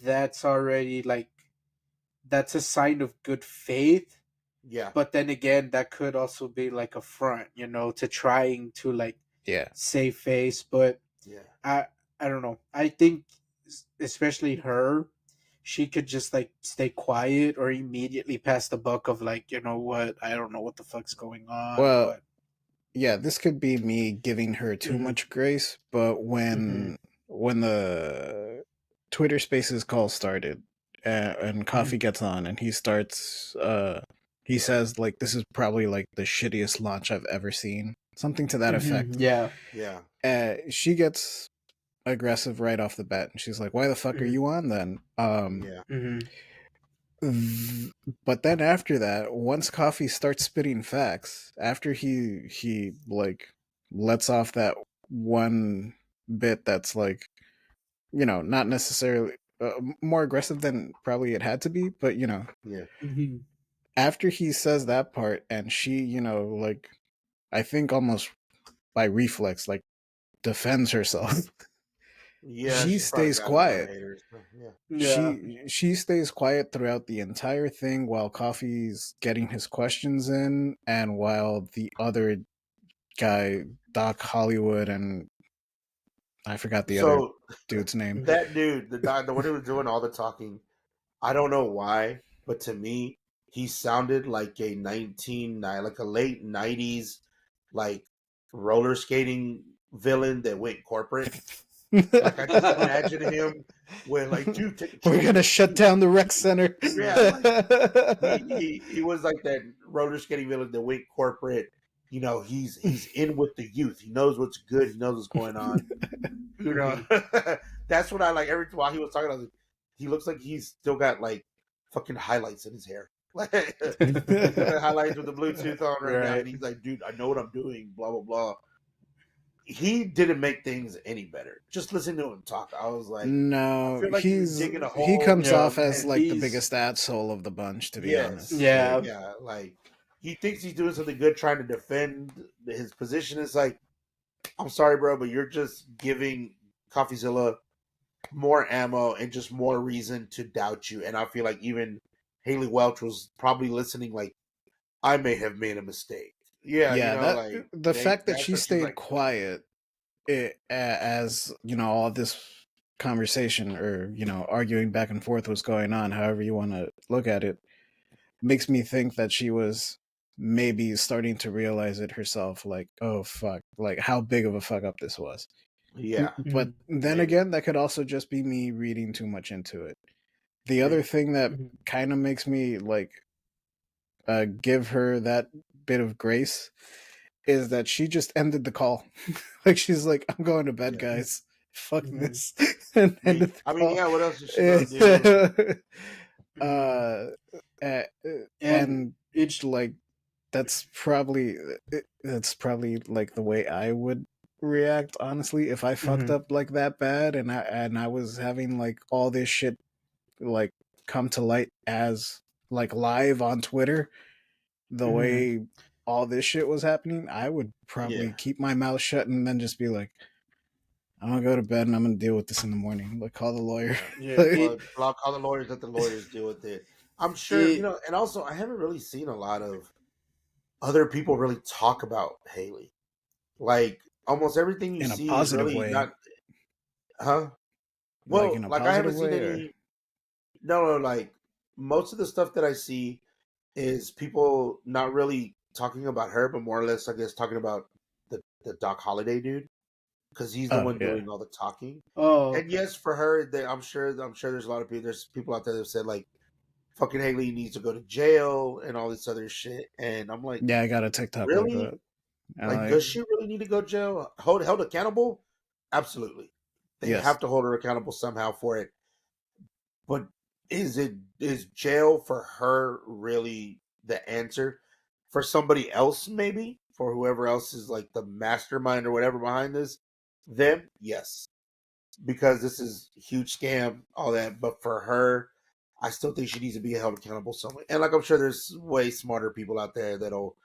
that's already like that's a sign of good faith. Yeah. But then again, that could also be like a front, you know, to trying to like yeah. save face. But Yeah. I I don't know. I think especially her, she could just like stay quiet or immediately pass the buck of like, you know what, I don't know what the fuck's going on, Well, but yeah, this could be me giving her too mm-hmm, much grace, but mm-hmm, when the Twitter Spaces call started, and mm-hmm, Coffee gets on and he says like this is probably like the shittiest launch I've ever seen, something to that mm-hmm, effect. yeah, Yeah. She gets aggressive right off the bat, and she's like, "Why the fuck are mm-hmm, you on then?" Yeah. mm-hmm, But then after that, once Coffee starts spitting facts, after he like lets off that one bit that's like, not necessarily more aggressive than probably it had to be, but Yeah. mm-hmm, after he says that part, and she, like, I think almost by reflex, like, defends herself. Yeah. She She's probably stays got a lot of quiet. haters. Yeah. yeah, She stays quiet throughout the entire thing while Coffee's getting his questions in, and while the other guy, Doc Hollywood, and I forgot the other So dude's name. that dude, the one who was doing all the talking, I don't know why, but to me, he sounded like like a late '90s, like roller skating villain that went corporate. Like I just imagine him with like, dude, take a We're chill. gonna shut down the rec center. Yeah, like he was like that roller skating villain that went corporate. You know, he's in with the youth. He knows what's good. He knows what's going on. You know, mm-hmm, that's what I like. Every while he was talking, I was like, he looks like he's still got like fucking highlights in his hair. Like he's got highlights with the Bluetooth on right now, right, and he's like, dude, I know what I'm doing. Blah blah blah. He didn't make things any better. Just listening to him talk, I was like, I No, feel like you're digging a he hole, comes yeah, off as and like the he's biggest asshole of the bunch, to be honest. yes, Like, yeah, yeah, like he thinks he's doing something good, trying to defend his position. It's like, I'm sorry, bro, but you're just giving CoffeeZilla more ammo and just more reason to doubt you. And I feel like even Haley Welch was probably listening, like, I may have made a mistake. Yeah, yeah, that like the fact that that's she what she's stayed like. quiet, as all this conversation, or arguing back and forth was going on, however you want to look at it, makes me think that she was maybe starting to realize it herself, like, oh fuck, like how big of a fuck up this was. Yeah, But mm-hmm, then maybe. again, that could also just be me reading too much into it. The other Maybe. thing that mm-hmm, kind of makes me like give her that bit of grace is that she just ended the call. Like, she's like, "I'm going to bed, Yeah. guys. Fuck mm-hmm, this," and ended the I mean, call. yeah, what else is she gonna do? uh, uh, and and it like that's probably that's probably like the way I would react, honestly, if I fucked Mm-hmm. up like that bad and I was having like all this shit like come to light as like live on Twitter, the Mm-hmm. way all this shit was happening, I would Yeah. probably keep my mouth shut and then just be like, I'm gonna go to bed and I'm gonna deal with this in the morning. Like, call the lawyer. Yeah. Yeah. Like, Well, I'll call the lawyers. Let the lawyers deal with it. I'm sure, It. and also I haven't really seen a lot of other people really talk about Haley. Like almost everything you in a see is positive really way. not, huh? Like Well, in a like I positive haven't seen way, or any. No, no, like most of the stuff that I see is people not really talking about her, but more or less, I guess, talking about the Doc Holliday dude because he's the oh one yeah. doing all the talking. Oh, And okay. yes, for her, I'm sure there's a lot of people. There's people out there that said like, "Fucking Haley needs to go to jail" and all this other shit. And I'm like, Yeah, I got a TikTok like really? that. And Like, like, does she really need to go to jail? Held accountable? Absolutely. They yes. have to hold her accountable somehow for it. But is jail for her really the answer? For somebody else, maybe? For whoever else is like the mastermind or whatever behind this, them, yes. Because this is a huge scam, all that. But for her, I still think she needs to be held accountable somewhere. And like I'm sure there's way smarter people out there that'll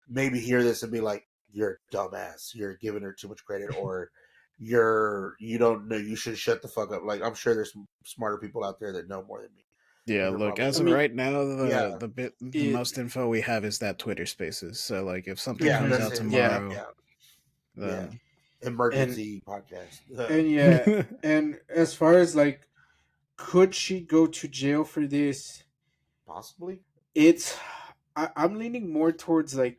maybe hear this and be like, "You're a dumbass. You're giving her too much credit," or you don't know. You should shut the fuck up. Like I'm sure there's some smarter people out there that know more than me, Yeah, and they're look, probably as I of like, mean, right now, "Yeah, the it. most info we have is that Twitter Spaces. So like, if something yeah, comes Mm-hmm. that's out it. Yeah. tomorrow, Yeah, yeah." then And Emergency podcast, yeah. And as far as like, could she go to jail for this? possibly. It's. I'm leaning more towards like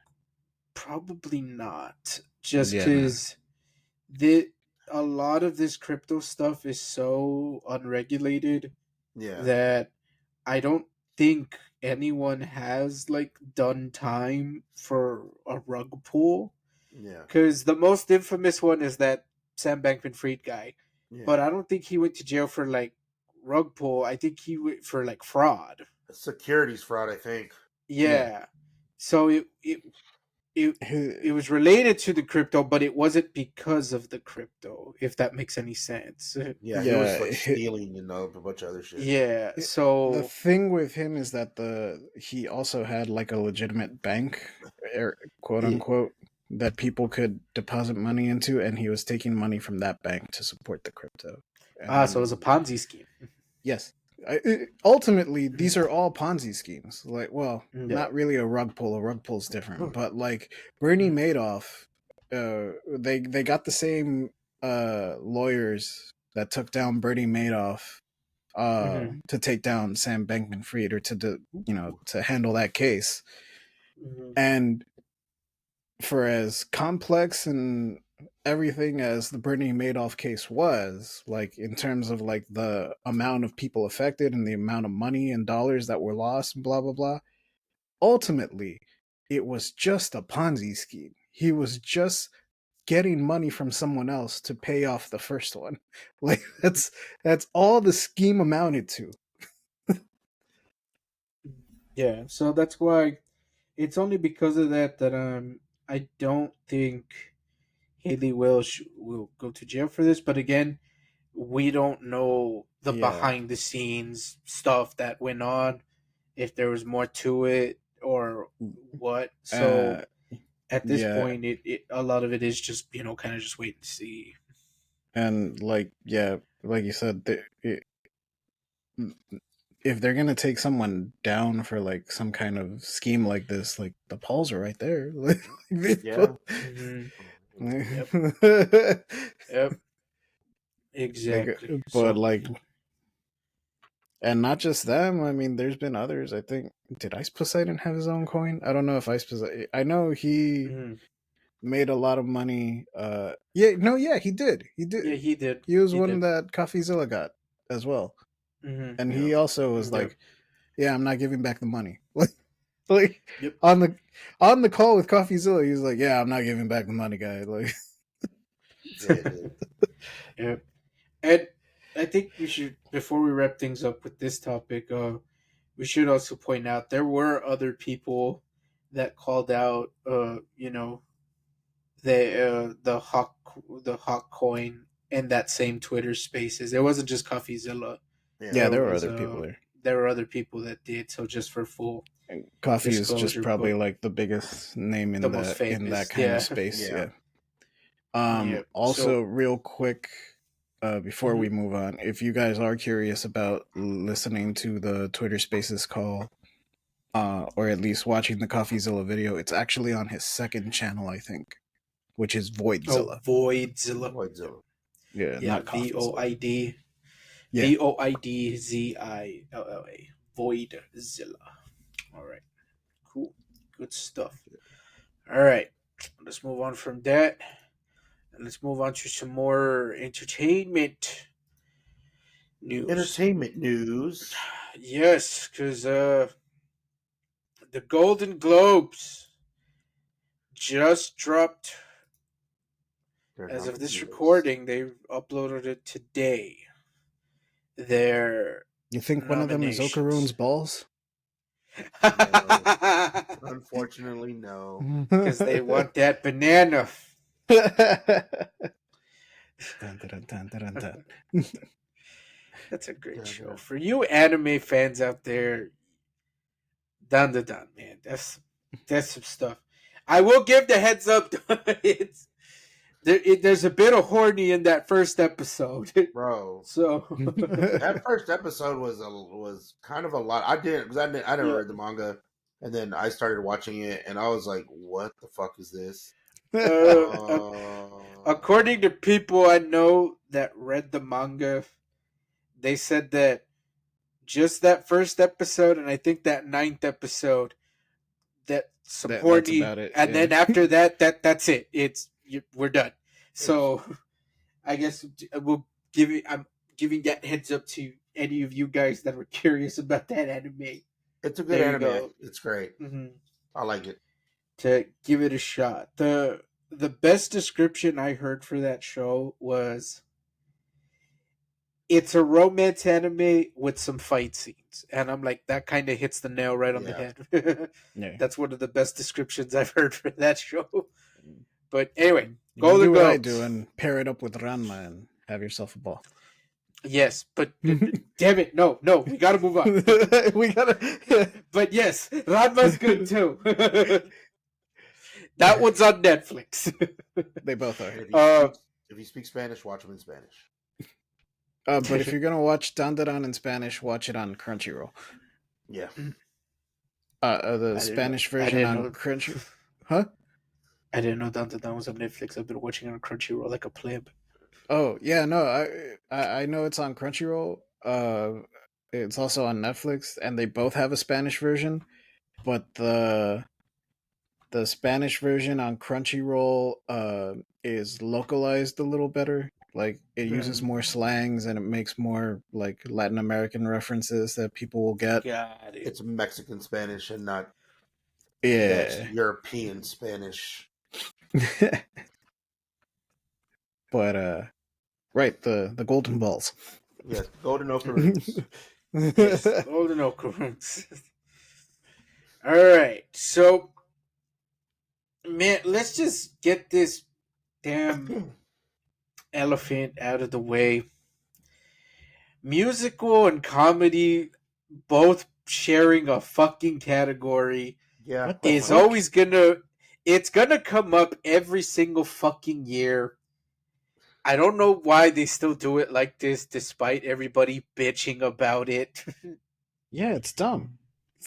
probably not, just yeah, no, because the a lot of this crypto stuff is so unregulated Yeah, that I don't think anyone has like done time for a rug pull. yeah, Because the most infamous one is that Sam Bankman-Fried guy, yeah. but I don't think he went to jail for like rug pull. I think he went for like fraud. Securities fraud, I think. yeah. Yeah, so it Who- it was related to the crypto, but it wasn't because of the crypto. If that makes any sense. Yeah, he was Yeah, like stealing and a bunch of other shit. Yeah. the So. thing with him is that he also had like a legitimate bank, quote Yeah. unquote, that people could deposit money into, and he was taking money from that bank to support the crypto. So it was And a Ponzi scheme. yes, ultimately, Mhm. these are all Ponzi schemes. Like, well, Yeah. not really a rug pull. A rug pull's different, but like Bernie Mhm. Madoff, they got the same lawyers that took down Bernie Madoff Mhm. to take down Sam Bankman-Fried or to handle that case. Mhm. And for as complex and everything as the Bernie Madoff case was, like in terms of like the amount of people affected and the amount of money and dollars that were lost and blah blah blah, ultimately it was just a Ponzi scheme. He was just getting money from someone else to pay off the first one. Like that's all the scheme amounted to. Yeah. So that's why it's only because of that that I don't think Haley will go to jail for this. But again, we don't know the Yeah. behind the scenes stuff that went on, if there was more to it or what. So Uh at this yeah, point, it a lot of it is just kind of just wait and see. and like yeah, like you said, if they're gonna take someone down for like some kind of scheme like this, like the polls are right there. Yeah. Hmm. Like, Yep. Yep. Exactly. but So. like, and not just them. I mean, there's been others. I think did Ice Poseidon have his own coin? I don't know if Ice Poseidon. I know he Mhm. made a lot of money. Yeah, no, yeah, he did. He Yeah, did. he did. He was He one did. that CoffeeZilla got as well, Hmm. and Yeah. he also was Yep. like, "Yeah, I'm not giving back the money." Like Yep. on the call with CoffeeZilla, he was like, "Yeah, I'm not giving back the money, guys." Like, Yeah, he did. Yep. And I think we should, before we wrap things up with this topic, we should also point out there were other people that called out, the Hawk coin in that same Twitter Spaces. It wasn't just CoffeeZilla. Yeah. Yeah, There there were was other people there. there were other people that did. So just for full And Coffee is just disclosure, probably but like the biggest name the in most that famous, kind of yeah, space. Yeah. Yeah. yeah. Also, So real quick, before we move on, if you guys are curious about listening to the Twitter Spaces call, or at least watching the CoffeeZilla video, it's actually on his second channel, I think, which is Voidzilla. Voidzilla, Voidzilla. Yeah, yeah, not CoffeeZilla. Yeah. VOIDZILLA, Voidzilla. All right, cool, good stuff. All right, let's move on from that, and let's move on to some more entertainment news. Entertainment news. Yes, because the Golden Globes just dropped. Their As of this nominees. recording, they uploaded it today. Their You think one of them is Okaroon's balls? Unfortunately, no. Because they want that banana. Dun, dun, dun, dun, dun, dun. That's a great show. Yeah. For you anime fans out there, dun, man. That's some stuff. I will give the heads up. There's a bit of horny in that first episode, Bro. So That first episode was kind of a lot. I didn't because I didn't Yeah. read the manga, and then I started watching it, and I was like, "What the fuck is this?" According to people I know that read the manga, they said that just that first episode, and I think that 9th episode, that some That's horny, about it, and yeah. then after that's it. We're done. So I guess I'm giving that heads up to any of you guys that were curious about that anime. It's a good There you anime. go. It's great. Mm-hmm. I like it. To give it a shot. The best description I heard for that show was, it's a romance anime with some fight scenes. And I'm like, that kind of hits the nail right on the head. Yeah. That's one of the best descriptions I've heard for that show. But anyway, You Golden do what I Globes. do and pair it up with Ranma and have yourself a ball. Yes, but damn it, no, we gotta move on. We gotta. But yes, Ranma's good too. That one's on Netflix. They both are. If you speak Spanish, watch them in Spanish. But if you're gonna watch Dandadan in Spanish, watch it on Crunchyroll. Yeah. The Spanish version on Crunchyroll. Huh? I didn't know Dandadan was on Netflix. I've been watching it on Crunchyroll like a pleb. Oh yeah, no, I know it's on Crunchyroll. It's also on Netflix, and they both have a Spanish version, but the Spanish version on Crunchyroll is localized a little better. Like it uses more slangs and it makes more like Latin American references that people will get. Got it. It's Mexican Spanish and not Yeah. European Spanish. But right, the golden balls. Yes, golden Okaroons. Yes, golden Okaroons. All right, so man, let's just get this damn elephant out of the way. Musical and comedy both sharing a fucking category Yeah. is always gonna come up every single fucking year. I don't know why they still do it like this despite everybody bitching about it. Yeah, it's dumb.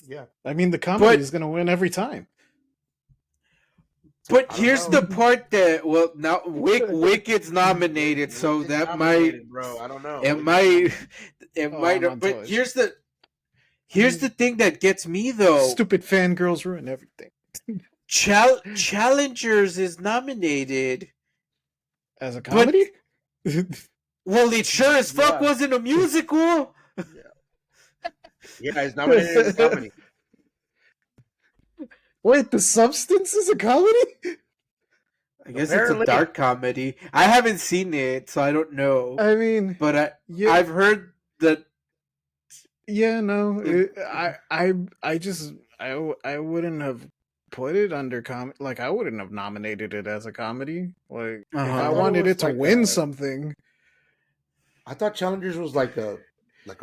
Yeah. I mean, the comedy is gonna win every time. But here's the part that, well, now Wicked's nominated, so Wicked's that nominated, bro. I don't know. It might. But here's the thing that gets me though. Stupid fangirls ruin everything. Challengers is nominated as a comedy. Well, it sure as fuck wasn't a musical. Yeah, it's nominated as a comedy. Wait, The Substance is a comedy? I guess it's a dark comedy. I haven't seen it, so I don't know. I mean, but I've heard that. Yeah, no, I wouldn't have put it under like I wouldn't have nominated it as a comedy. Like if Uh-huh. I I thought it wanted was it to like win something, I thought Challengers was like a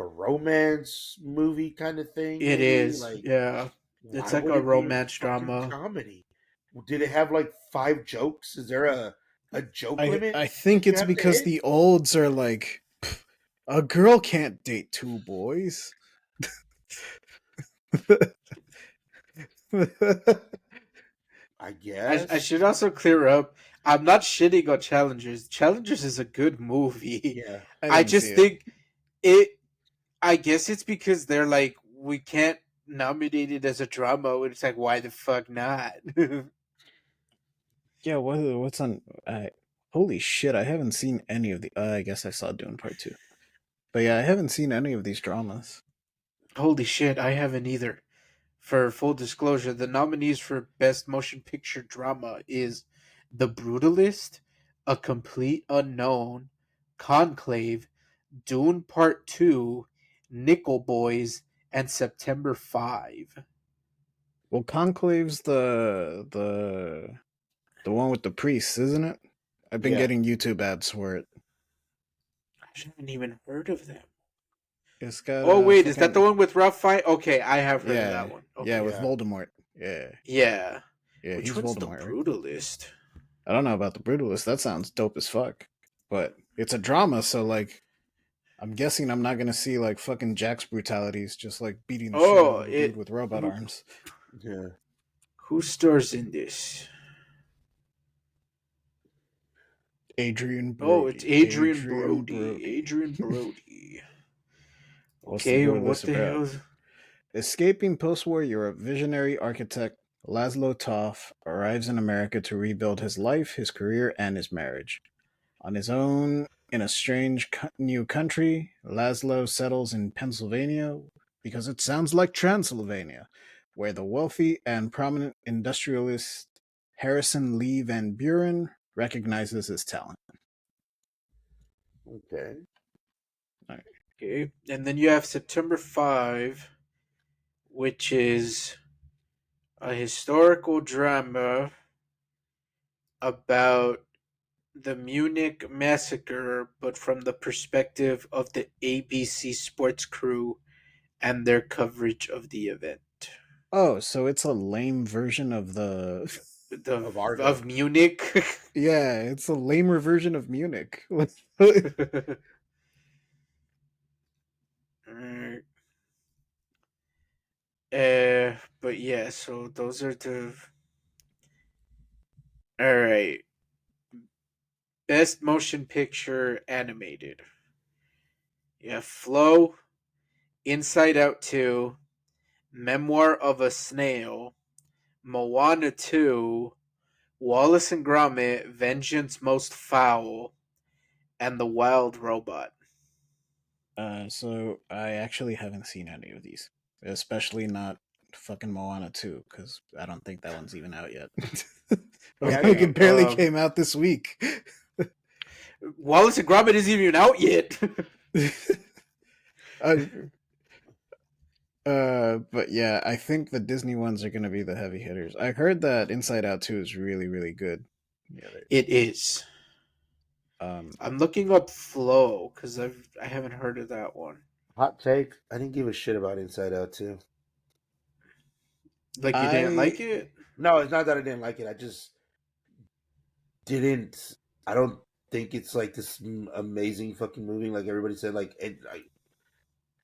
romance movie kind of thing. It Maybe is, like yeah. It's why like would a it be a romance fucking drama. comedy? Did it have like 5 jokes? Is there a joke limit I think that you it's have to because hit? the olds are like a girl can't date two boys. I I guess. should also clear up. I'm not shitting on Challengers. Challengers is a good movie. Yeah. I I didn't see just it. think it. I guess it's because they're like we can't nominate it as a drama. And it's like why the fuck not? Yeah, what's on? Holy shit! I haven't seen any of the. I guess I saw Dune Part 2, but yeah, I haven't seen any of these dramas. Holy shit, I haven't either. For full disclosure, the nominees for Best Motion Picture Drama is The Brutalist, A Complete Unknown, Conclave, Dune Part 2, Nickel Boys, and September 5. Well, Conclave's the one with the priests, isn't it? I've been Yeah. getting YouTube ads for it. I haven't even heard of them. It's got Oh, a wait, is that the fucking one with Ralph Fight? Okay, I have heard of yeah, that one. yeah, Okay. with Yeah. Voldemort. Yeah, Yeah. yeah, Which he's one's The Voldemort, right? Brutalist? I don't know about the Brutalist. That sounds dope as fuck. But it's a drama, so like I'm guessing I'm not gonna see like fucking Jack's brutalities, just like beating the shit out Oh, of a dude it. with robot arms. Yeah. Who stars in this? Adrian Oh, it's Brody. Adrian Adrian Brody. Brody. Adrian Brody. What's the Okay, boy and what list the about? hell? Escaping post-war Europe, visionary architect Laszlo Toff arrives in America to rebuild his life, his career, and his marriage. On his own, in a strange new country, Laszlo settles in Pennsylvania because it sounds like Transylvania, where the wealthy and prominent industrialist Harrison Lee Van Buren recognizes his talent. Okay. All right. Okay, and then you have September 5, which is a historical drama about the Munich massacre, but from the perspective of the ABC sports crew and their coverage of the event. Oh, so it's a lame version of the. The Of Argo. of Munich. Yeah, it's a lamer version of Munich. Alright. But yeah, so those are the. All right. Best motion picture animated. Yeah, Flow, Inside Out 2, Memoir of a Snail, Moana 2, Wallace and Gromit, Vengeance Most Foul, and The Wild Robot. So I actually haven't seen any of these, especially not fucking Moana 2, because I don't think that one's even out yet. Yeah, I Like know. it barely came out this week. Wallace and Gromit isn't even out yet. I, but yeah, I think the Disney ones are gonna be the heavy hitters. I heard that Inside Out 2 is really, really good. Yeah, It is. um, I'm looking up Flow because I haven't heard of that one. Hot take. I didn't give a shit about Inside Out too. Like you didn't I like it? No, it's not that I didn't like it. I just didn't. I don't think it's like this amazing fucking movie like everybody said. Like,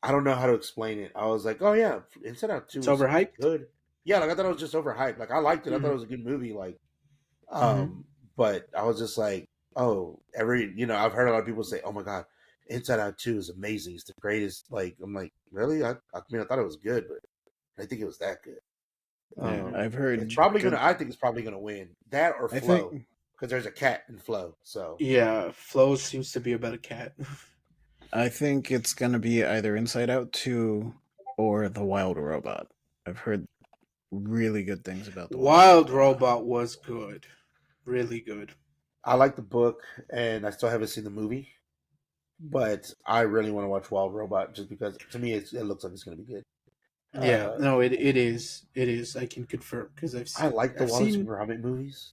I don't know how to explain it. I was like, oh yeah, Inside Out It's 2 is overhyped. good. Yeah, like I thought it was just overhyped. Like I liked it. I thought Mm-hmm. it was a good movie. Like, Mm-hmm. but I was just like, oh, I've heard a lot of people say, oh my god, Inside Out 2 is amazing. It's the greatest. Like, I'm like, really? I mean, I thought it was good, but I didn't think it was that good. yeah, I've It's heard probably good. gonna. I think it's probably gonna win that or I Flow think because there's a cat in Flow. So Yeah, Flow seems to be about a cat. I think it's gonna be either Inside Out 2 or The Wild Robot. I've heard really good things about The Wild Wild Robot. Robot was good, really good. I like the book, and I still haven't seen the movie, but I really want to watch Wild Robot just because to me it looks like it's gonna be good. Yeah, no, it is. It is. I can confirm because I like the I've Wallace and seen. Gromit movies.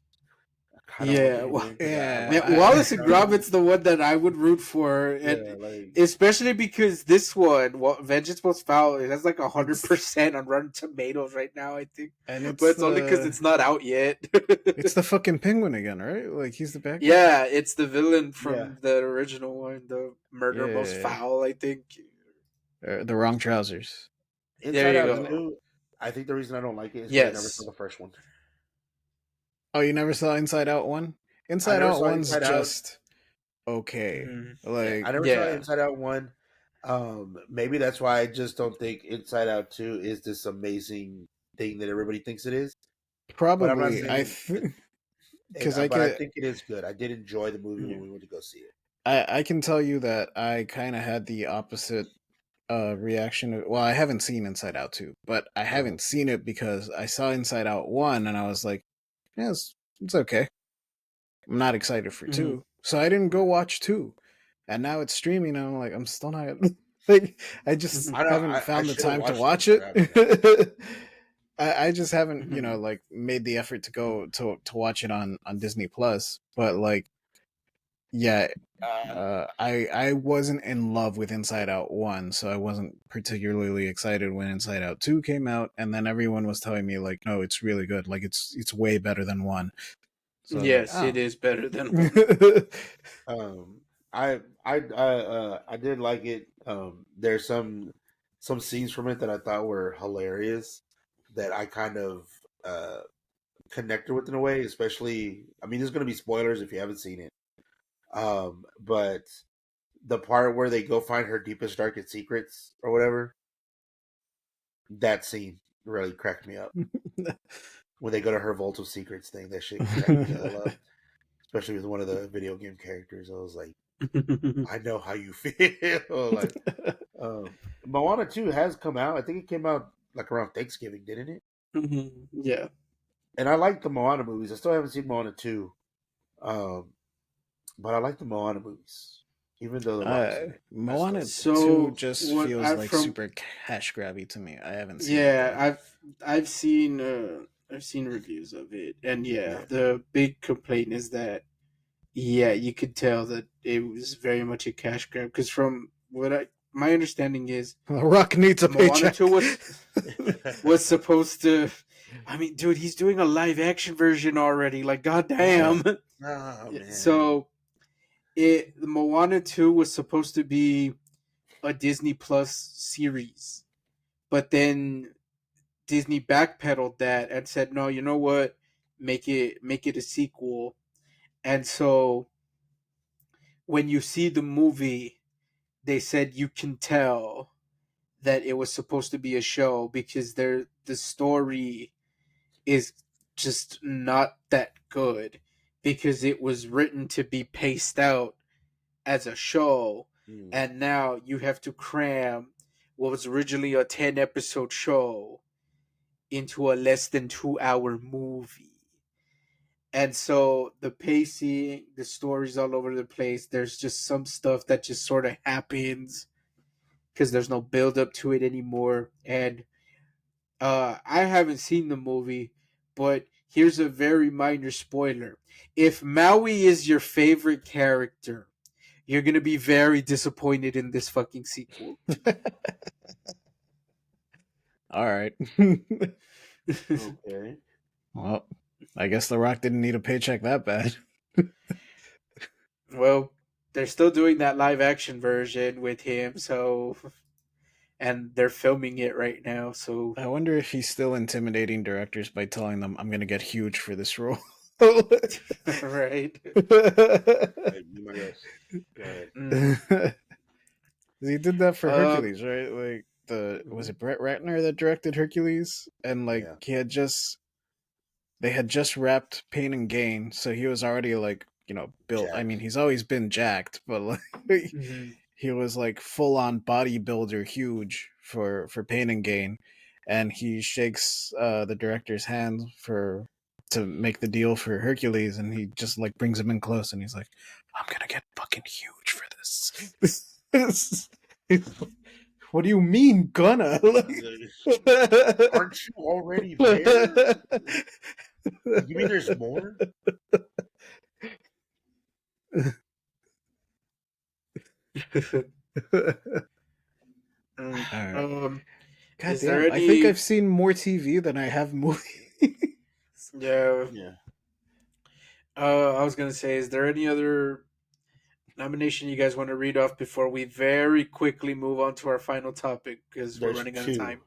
I kind of want to Yeah, get well, in because I Yeah, like man, the Wallace Wallace and and Gromit movies. Gromit's the one that I would root for, and Yeah, like especially because this one, Vengeance Most Foul, it has like it's 100% on Rotten Tomatoes right now. I think, and but it's only because it's not out yet. it's the fucking penguin again, right? Like he's the bad guy. Yeah, it's the villain yeah, from the original one, the Murder Most Yeah, Foul. I think. the wrong trousers. There Inside you Out And go. 2. I think the reason I don't like it is because I never saw Yes. the first one. oh, you never saw Inside Out 1? I Inside never Out saw 1's Inside Out. just okay. Mhm. Yeah, I Like never saw Yeah. Inside Out 1. Maybe that's why I just don't think Inside Out 2 is this amazing thing that everybody thinks it is. But I'm not probably saying, because I but I can think it is good. I did enjoy the movie when we went to go see it. I can tell you that I kind of had the opposite reaction. Well, I haven't seen Inside Out 2, but I haven't seen it because I saw Inside Out 1 and I was like, yeah, it's okay. I'm not excited for Mhm. 2. So I didn't go watch 2. And now it's streaming and I'm like, I'm still not like I just Mhm. I don't. haven't I found the should have time to watched it watch instead it. of having that. I just haven't, Mhm. like made the effort to go to watch it on Disney Plus, but like yeah, I wasn't in love with Inside Out 1, so I wasn't particularly excited when Inside Out 2 came out, and then everyone was telling me like, no, it's really good, like it's way better than 1. So I was like, Yes, it oh. is better than one. Um, I did like it. There's some scenes from it that I thought were hilarious that I kind of uh connected with in a way. Especially, I mean, there's going to be spoilers if you haven't seen it. But the part where they go find her deepest, darkest secrets or whatever, that scene really cracked me up. When they go to her Vault of Secrets thing, that shit cracked me the hell up. Especially with one of the video game characters, I was like, I know how you feel. Like, um, Moana 2 has come out. I think it came out like around Thanksgiving, didn't it? Mhm. Yeah. And I like the Moana movies. I still haven't seen Moana 2. Um, but I like the Moana movies. Even though The Rock's in it. I still Moana like it. 2 So just what feels I like from super cash grabby to me. I haven't seen it yeah, though. I've seen reviews of it, and yeah, Yeah. the big complaint is that yeah, you could tell that it was very much a cash grab because from what I my understanding is The Rock needs a Moana paycheck. 2 was supposed to. I mean, dude, he's doing a live action version already. Like, Yeah. goddamn. Oh, man. So it Moana 2 was supposed to be a Disney Plus series, but then Disney backpedaled that and said, "No, you know what? Make it a sequel." And so when you see the movie, they said you can tell that it was supposed to be a show because the story is just not that good because it was written to be paced out as a show, Mm. and now you have to cram what was originally a 10 episode show into a less than 2 hour movie. And so the pacing, the story's all over the place. There's just some stuff that just sort of happens because there's no build up to it anymore. And I haven't seen the movie, but here's a very minor spoiler. If Maui is your favorite character, you're gonna be very disappointed in this fucking sequel. All right. Okay. Well, I guess The Rock didn't need a paycheck that bad. Well, they're still doing that live action version with him, so and they're filming it right now, so I wonder if he's still intimidating directors by telling them, I'm going to get huge for this role. right. You my guess. Go ahead. Mm. He did that for Um. Hercules, right? Like was Mhm. it Brett Ratner that directed Hercules? And like Yeah. they had just wrapped Pain and Gain, so he was already like, built. I mean, Jacked. he's always been jacked, but like Mhm. he was like full on bodybuilder huge for Pain and Gain. And he shakes the director's hand to make the deal for Hercules, and he just like brings him in close, and he's like, "I'm gonna get fucking huge for this." What do you mean gonna? Aren't you already there? You mean there's more? Mm, All right. um, God is there damn! I think any? I've seen more TV than I have movies. Yeah. Yeah. I was gonna say, is there any other nomination you guys want to read off before we very quickly move on to our final topic because we're There's running out of two. time?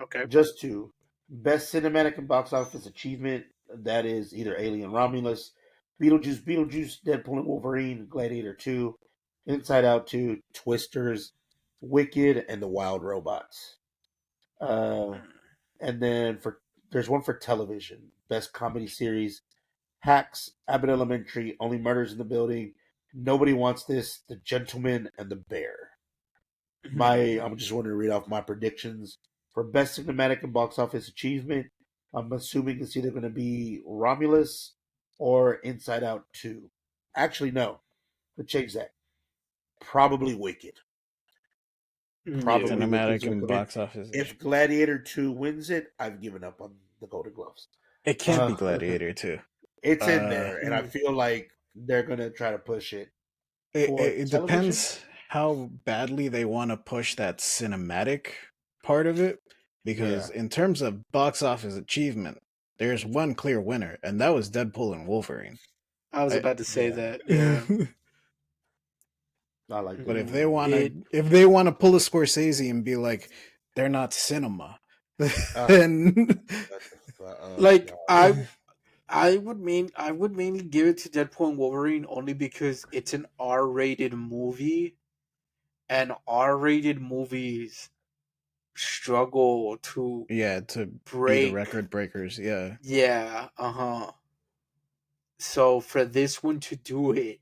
Okay. Just two. Best cinematic and box office achievement. That is either Alien Romulus, Beetlejuice, Deadpool and Wolverine, Gladiator 2, Inside Out 2, Twisters, Wicked, and The Wild Robots. Uh, and then there's one for television. Best comedy series. Hacks, Abbott Elementary, Only Murders in the Building, Nobody Wants This, The Gentleman, and The Bear. I'm just wanting to read off my predictions for best cinematic and box office achievement. I'm assuming it's either going to be Romulus or Inside Out 2. Actually, no. Let's change that. Probably Wicked. Yeah. Probably Wicked's Cinematic going to and come in. box office. If Gladiator 2 wins it, I've given up on the Golden Gloves. It can't be Gladiator too. It's in there, and I Mm. feel like they're going to try to push it It, for it television. depends how badly they want to push that cinematic part of it. Because in terms of box office achievement, there's one clear winner, and that was Deadpool and Wolverine. I was I- about to say Yeah. that. Yeah. I like But that. if they want It- to, if they want to pull a Scorsese and be like, they're not cinema, then like God. I would mainly give it to Deadpool and Wolverine only because it's an R-rated movie, and R-rated movies struggle to yeah, to be the break. record breakers, yeah. Yeah, uh-huh. So for this one to do it,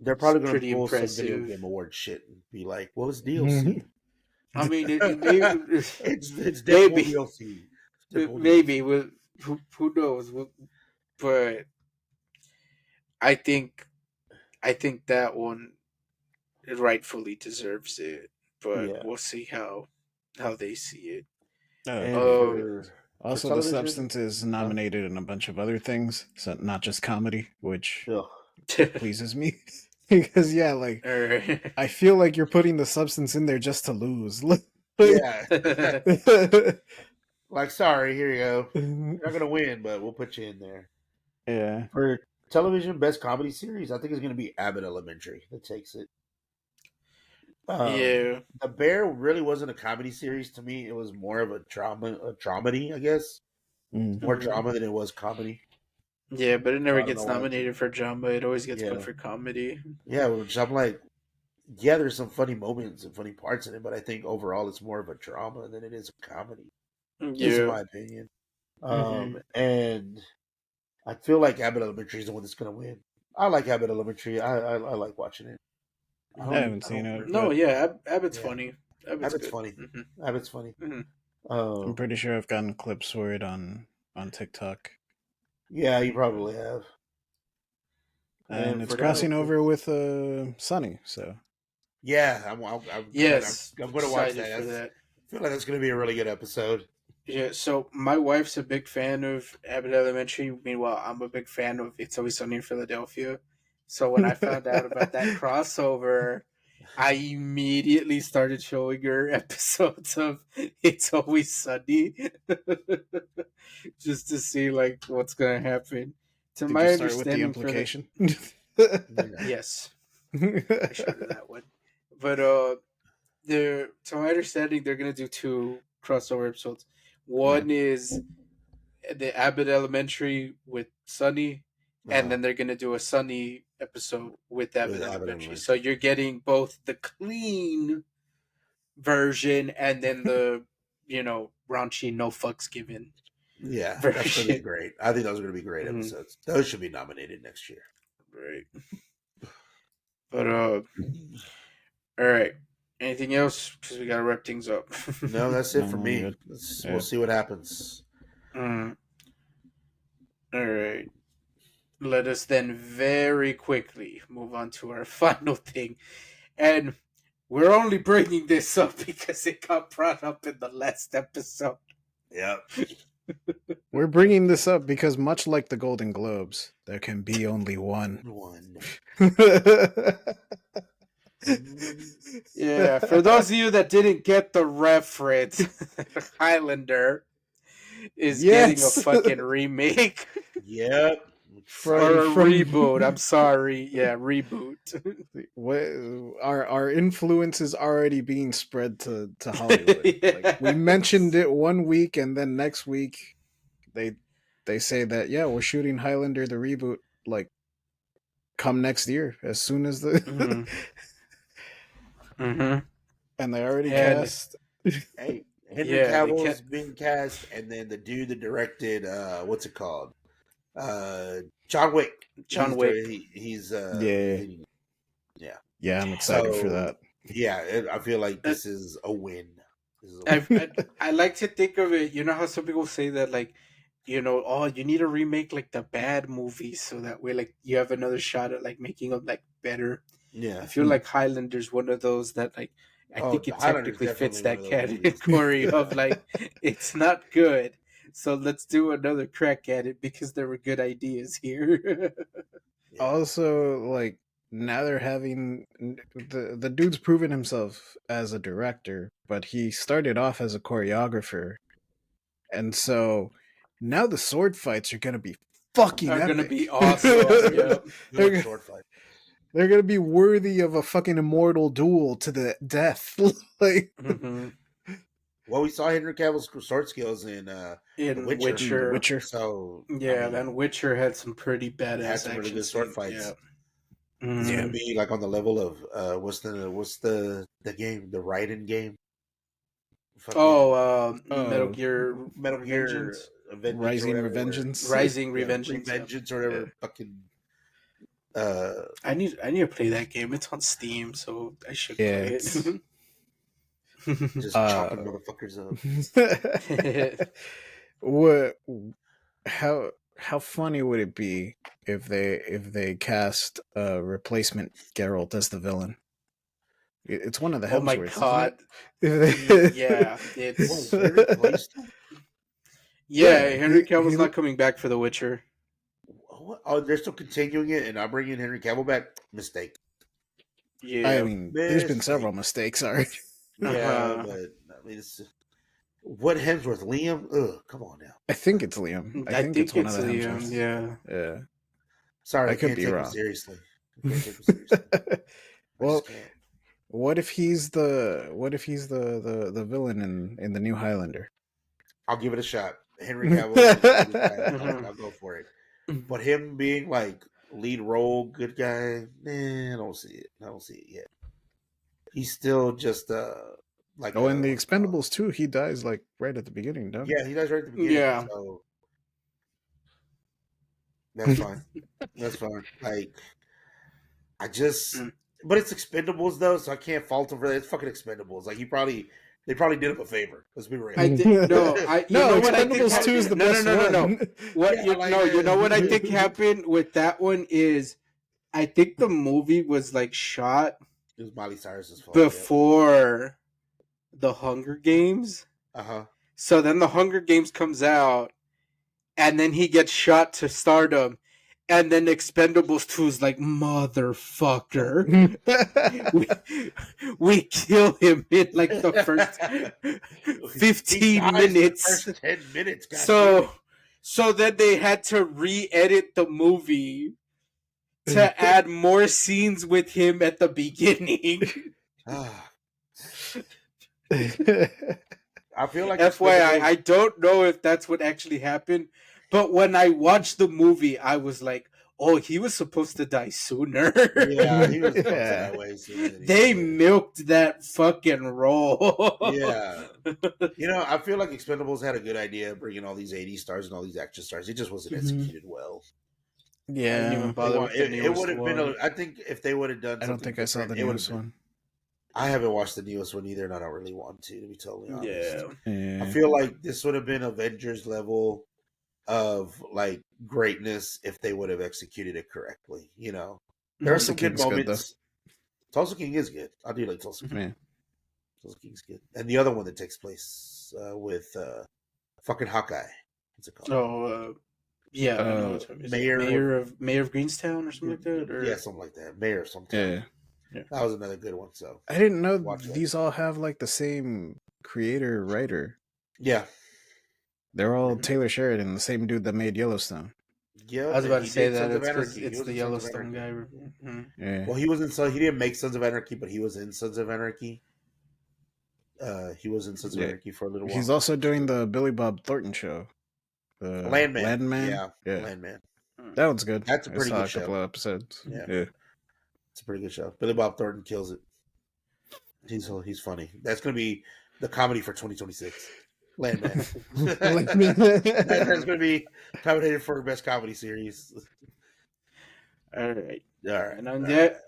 They're it's probably going to pretty pull some video impressive. game award shit and be like, "Well, it's DLC. I mean, it may It's Deadpool maybe DLC. It's Deadpool maybe DLC." who knows? But I think that one rightfully deserves it. But Yeah, we'll see how they see it. and Um, for Also, The television, Substance is nominated in a bunch of other things, so not just comedy, which ugh, pleases me. Because, yeah, like, Alright. I feel like you're putting The Substance in there just to lose. yeah, like sorry, here you go. You're not gonna win, but we'll put you in there. yeah. For television, best comedy series, I think it's gonna be Abbott Elementary that takes it. Yeah. The Bear really wasn't a comedy series to me. It was more of a dramedy, I guess. Mm. More Mhm. drama than it was comedy. Yeah, but it So never I don't gets know why. nominated for drama. It always gets put Yeah, for comedy. yeah. Which I'm like, yeah, there's some funny moments and funny parts in it, but I think overall it's more of a drama than it is a comedy. This is Yeah. my opinion. Mhm. And I feel like Abbott Elementary is the one that's gonna win. I like Abbott Elementary. I like watching it. I haven't seen it, No, but yeah, Abbott's Yeah, funny. Abbott's Abbott's good. funny. Hmm. Abbott's funny. Hmm. I'm Um, pretty sure I've gotten clips for it on TikTok. yeah, you probably have. And And it's for that, crossing over with Sunny, so yeah, Yes, I'm going to watch excited that. for that. I feel like that's going to be a really good episode. Yeah, so my wife's a big fan of Abbott Elementary. Meanwhile, I'm a big fan of It's Always Sunny in Philadelphia. So when I found out about that crossover, I immediately started showing her episodes of It's Always Sunny, just to see like what's gonna happen. To did you my start with the understanding, for the implication? Yeah. yes, I showed her that one. But they're to my understanding, they're gonna do two crossover episodes. One is the Abbott Elementary with Sunny, and then they're gonna do a Sunny episode with Abbott Abbott Elementary. Elementary. So you're getting both the clean version and then the raunchy, no fucks given Yeah, that's going to be version. great. I think those are going to be great Mhm. episodes. Those should be nominated next year. Right. But all right. Anything else? Because we gotta wrap things up. No, that's it No, for I'm me. good. We'll Yeah. see what happens. All right. Let us then very quickly move on to our final thing. And We're only bringing this up because it got brought up in the last episode. Yep. We're bringing this up because, much like the Golden Globes, there can be only one. Yeah, for those of you that didn't get the reference, Highlander is getting a Yes! fucking remake. Yep. Or a From- reboot. I'm sorry. Yeah, reboot. Our influence is already being spread to Hollywood. Like, we mentioned it one week, and then next week they say that, yeah, we're shooting Highlander the reboot, like, come next year, as soon as the Mm-hmm. Mm-hmm. and they already And- cast. Hey, Henry Yeah, they Cavill's can't- being cast, and then the dude that directed what's it called? John Wick. John Wick. He's Yeah, I'm excited for So- that. yeah. I feel like this is a win. This is a win. I like to think of it. You know how some people say that, like, you know, oh, you need to remake like the bad movies so that way, like, you have another shot at like making them like better. Yeah. I feel like Highlander's one of those that, like, I Oh, think it Highlander's technically fits definitely that one of those movies. category of like it's not good, so let's do another crack at it because there were good ideas here. Yeah. Also, like, now they're having the dude's proven himself as a director, but he started off as a choreographer, and so now the sword fights are gonna be fucking Are gonna epic. be awesome. Yep. Good sword fight. They're gonna be worthy of a fucking immortal duel to the death. Like, Mhm. Well, we saw Henry Cavill's sword skills in In Witcher. Witcher. Witcher. So Yeah, I mean, and Witcher had some pretty had badass some really action good sword scenes. fights. Yeah. It's Mhm. gonna be like on the level of what's the game, the Raiden game. Fucking Metal Gear Metal Gear Revengeance? Vengeance Rising or whatever. Revengeance. Rising Yeah, Revengeance. Yeah. Revengeance or whatever. Yeah. Fucking I need to play that game. It's on Steam, so I should Yeah, play it's- it. just chopping motherfuckers up. what? How funny would it be if they cast a replacement Geralt as the villain? It's one of the Oh my Hemsworths, god! isn't it? Yeah, What, it's they replaced him? yeah. Yeah, Henry he- Cavill's he- not coming back for The Witcher. What? Oh, they're still continuing it, and I'm bringing Henry Cavill back. Mistake. Yeah, I mean, there's been Mistake. several mistakes. Sorry. Yeah, Uh-huh. but I mean, it's what Hemsworth, Liam? Ugh, come on now. I think it's Liam. I think it's one of the Liam. Hemsworths. Yeah. Yeah. Sorry, I I could can't be take him wrong. seriously. I can't take him seriously. I Well, just can't. what if he's the villain in the new Highlander? I'll give it a shot. Henry Cavill, Mhm. I'll go for it. But him being like lead role, good guy, I don't see it. I don't see it yet. He's still just like Oh, in the what's it called? Expendables too, he dies like right at the beginning, don't he? Yeah, he does right at the beginning. Yeah. So that's fine. That's fine. Like I just Mm. but it's Expendables though, so I can't fault him for that. It's fucking Expendables. Like they probably did him a favor. Let's be real. I think no. You know what I think Expendables 2 is the no, best no. one. What Yeah, you like know? You that. know what I think happened with that one is, I think the movie was like shot It was Miley Cyrus's fault. before the Hunger Games. Uh-huh. So then the Hunger Games comes out, and then he gets shot to stardom, and then Expendables 2 is like, motherfucker, we kill him in like the first 15 He dies in the minutes. first 10 minutes, God So then they had to re-edit the movie to add more scenes with him at the beginning. damn. I feel like FYI, Expendables- I don't know if that's what actually happened, but when I watched the movie, I was like, "Oh, he was supposed to die sooner." yeah, he was supposed to Yeah. that way sooner than he They did. milked that fucking role. Yeah. You know, I feel like Expendables had a good idea bringing all these 80 stars and all these action stars. It just wasn't Mhm. executed well. I didn't even Yeah, bother with the It newest would have been. one. I think if they would have done. I don't something think I saw the different, it would've newest been- one. I haven't watched the newest one either, and I don't really want to be totally honest. Yeah. Yeah. I feel like this would have been Avengers level of like greatness if they would have executed it correctly. You know, there are The some good King's good, moments. Tulsa King is good. I do like Tulsa King. Man. Tulsa King's good. And the other one that takes place with fucking Hawkeye. What's it called? Oh, yeah, I know. Is it Mayor Mayor of Greenstown or something like that? Or... Yeah, something like that. Mayor of some town. Yeah. Yeah. That was another good one. So I didn't know Watch that. these all have like the same creator writer. yeah, They're all Mhm. Taylor Sheridan, the same dude that made Yellowstone. yeah. I was about and to he say did that Sons of it's because Anarchy. He it's was the in Sons of Yellowstone guy. Anarchy. Mhm. Yeah. Well, he was in. So he didn't make Sons of Anarchy, but he was in Sons of Anarchy. He was in Sons of Yeah. Anarchy for a little while. He's also doing the Billy Bob Thornton show. The Landman. Yeah. Landman. That one's good. That's a pretty I saw good a couple show. of episodes. Yeah. Yeah. It's a pretty good show. Billy Bob Thornton kills it. He's funny. That's gonna be the comedy for 2026. Landman. That's gonna be nominated for best comedy series. All right. All right. And on that,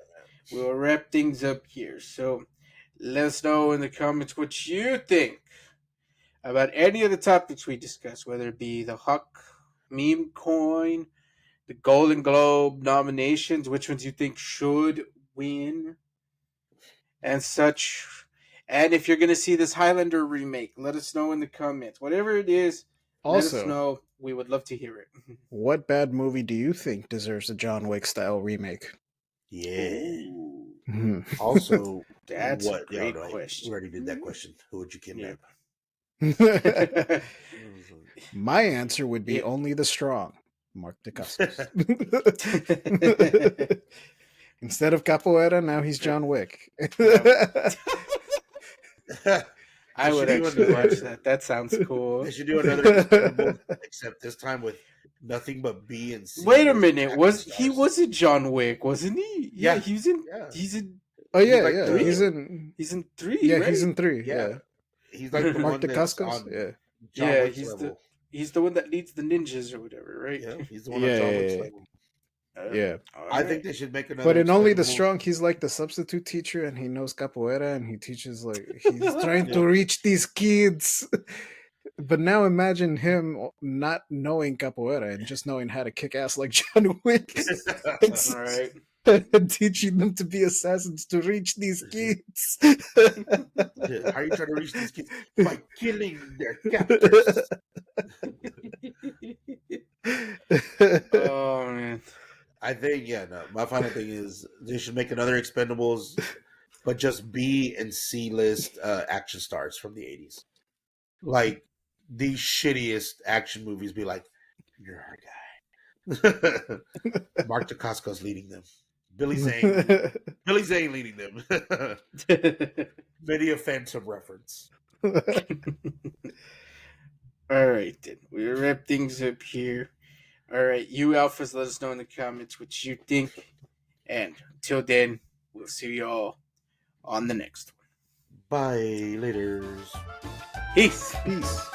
we'll wrap things up here. So let us know in the comments what you think about any of the topics we discussed, whether it be the Hawk meme coin, the Golden Globe nominations, which ones you think should win, and such. And if you're going to see this Highlander remake, let us know in the comments. Whatever it is, let us Also, know. We would love to hear it. what bad movie do you think deserves a John Wick style remake? Yeah. Ooh, Hmm. Also, that's a what? great right. question. We already did that question. Who would you kidnap? My answer would be Yeah. only the strong. Mark Dacascos. Instead of Capoeira, now he's John Wick. I would should do actually another- watch that. That sounds cool. They should do another Expendables, except this time with nothing but B and C. Wait a minute. action Was stars. he wasn't John Wick, wasn't he? Yeah, Yeah. he's in. Yeah. He's in. Oh yeah, like yeah. the- He's in. He's in 3. Yeah, right? he's in 3. Yeah. Yeah. He's like the Mark one that's Dacascos. on Yeah. John Yeah, Wick's he's level. He's the one that leads the ninjas or whatever, right? Yeah, he's the one Yeah, on John yeah, Wick's yeah. level. Yeah. I think they should make another. But in Only the Expendables. Strong, he's like the substitute teacher, and he knows capoeira, and he teaches like he's trying to reach these kids. But now imagine him not knowing capoeira and just knowing how to kick ass like John Wick, All right. and teaching them to be assassins to reach these kids. How are you trying to reach these kids? By killing their captors. Oh man. I think, my final thing is they should make another Expendables, but just B and C list action stars from the 80s. Like, the shittiest action movies be like, you're our guy. Mark Dacascos leading them. Billy Zane leading them. Video Phantom reference. All right, then we'll wrap things up here. All right, you alphas, let us know in the comments what you think. And until then, we'll see you all on the next one. Bye, laters. Peace. Peace.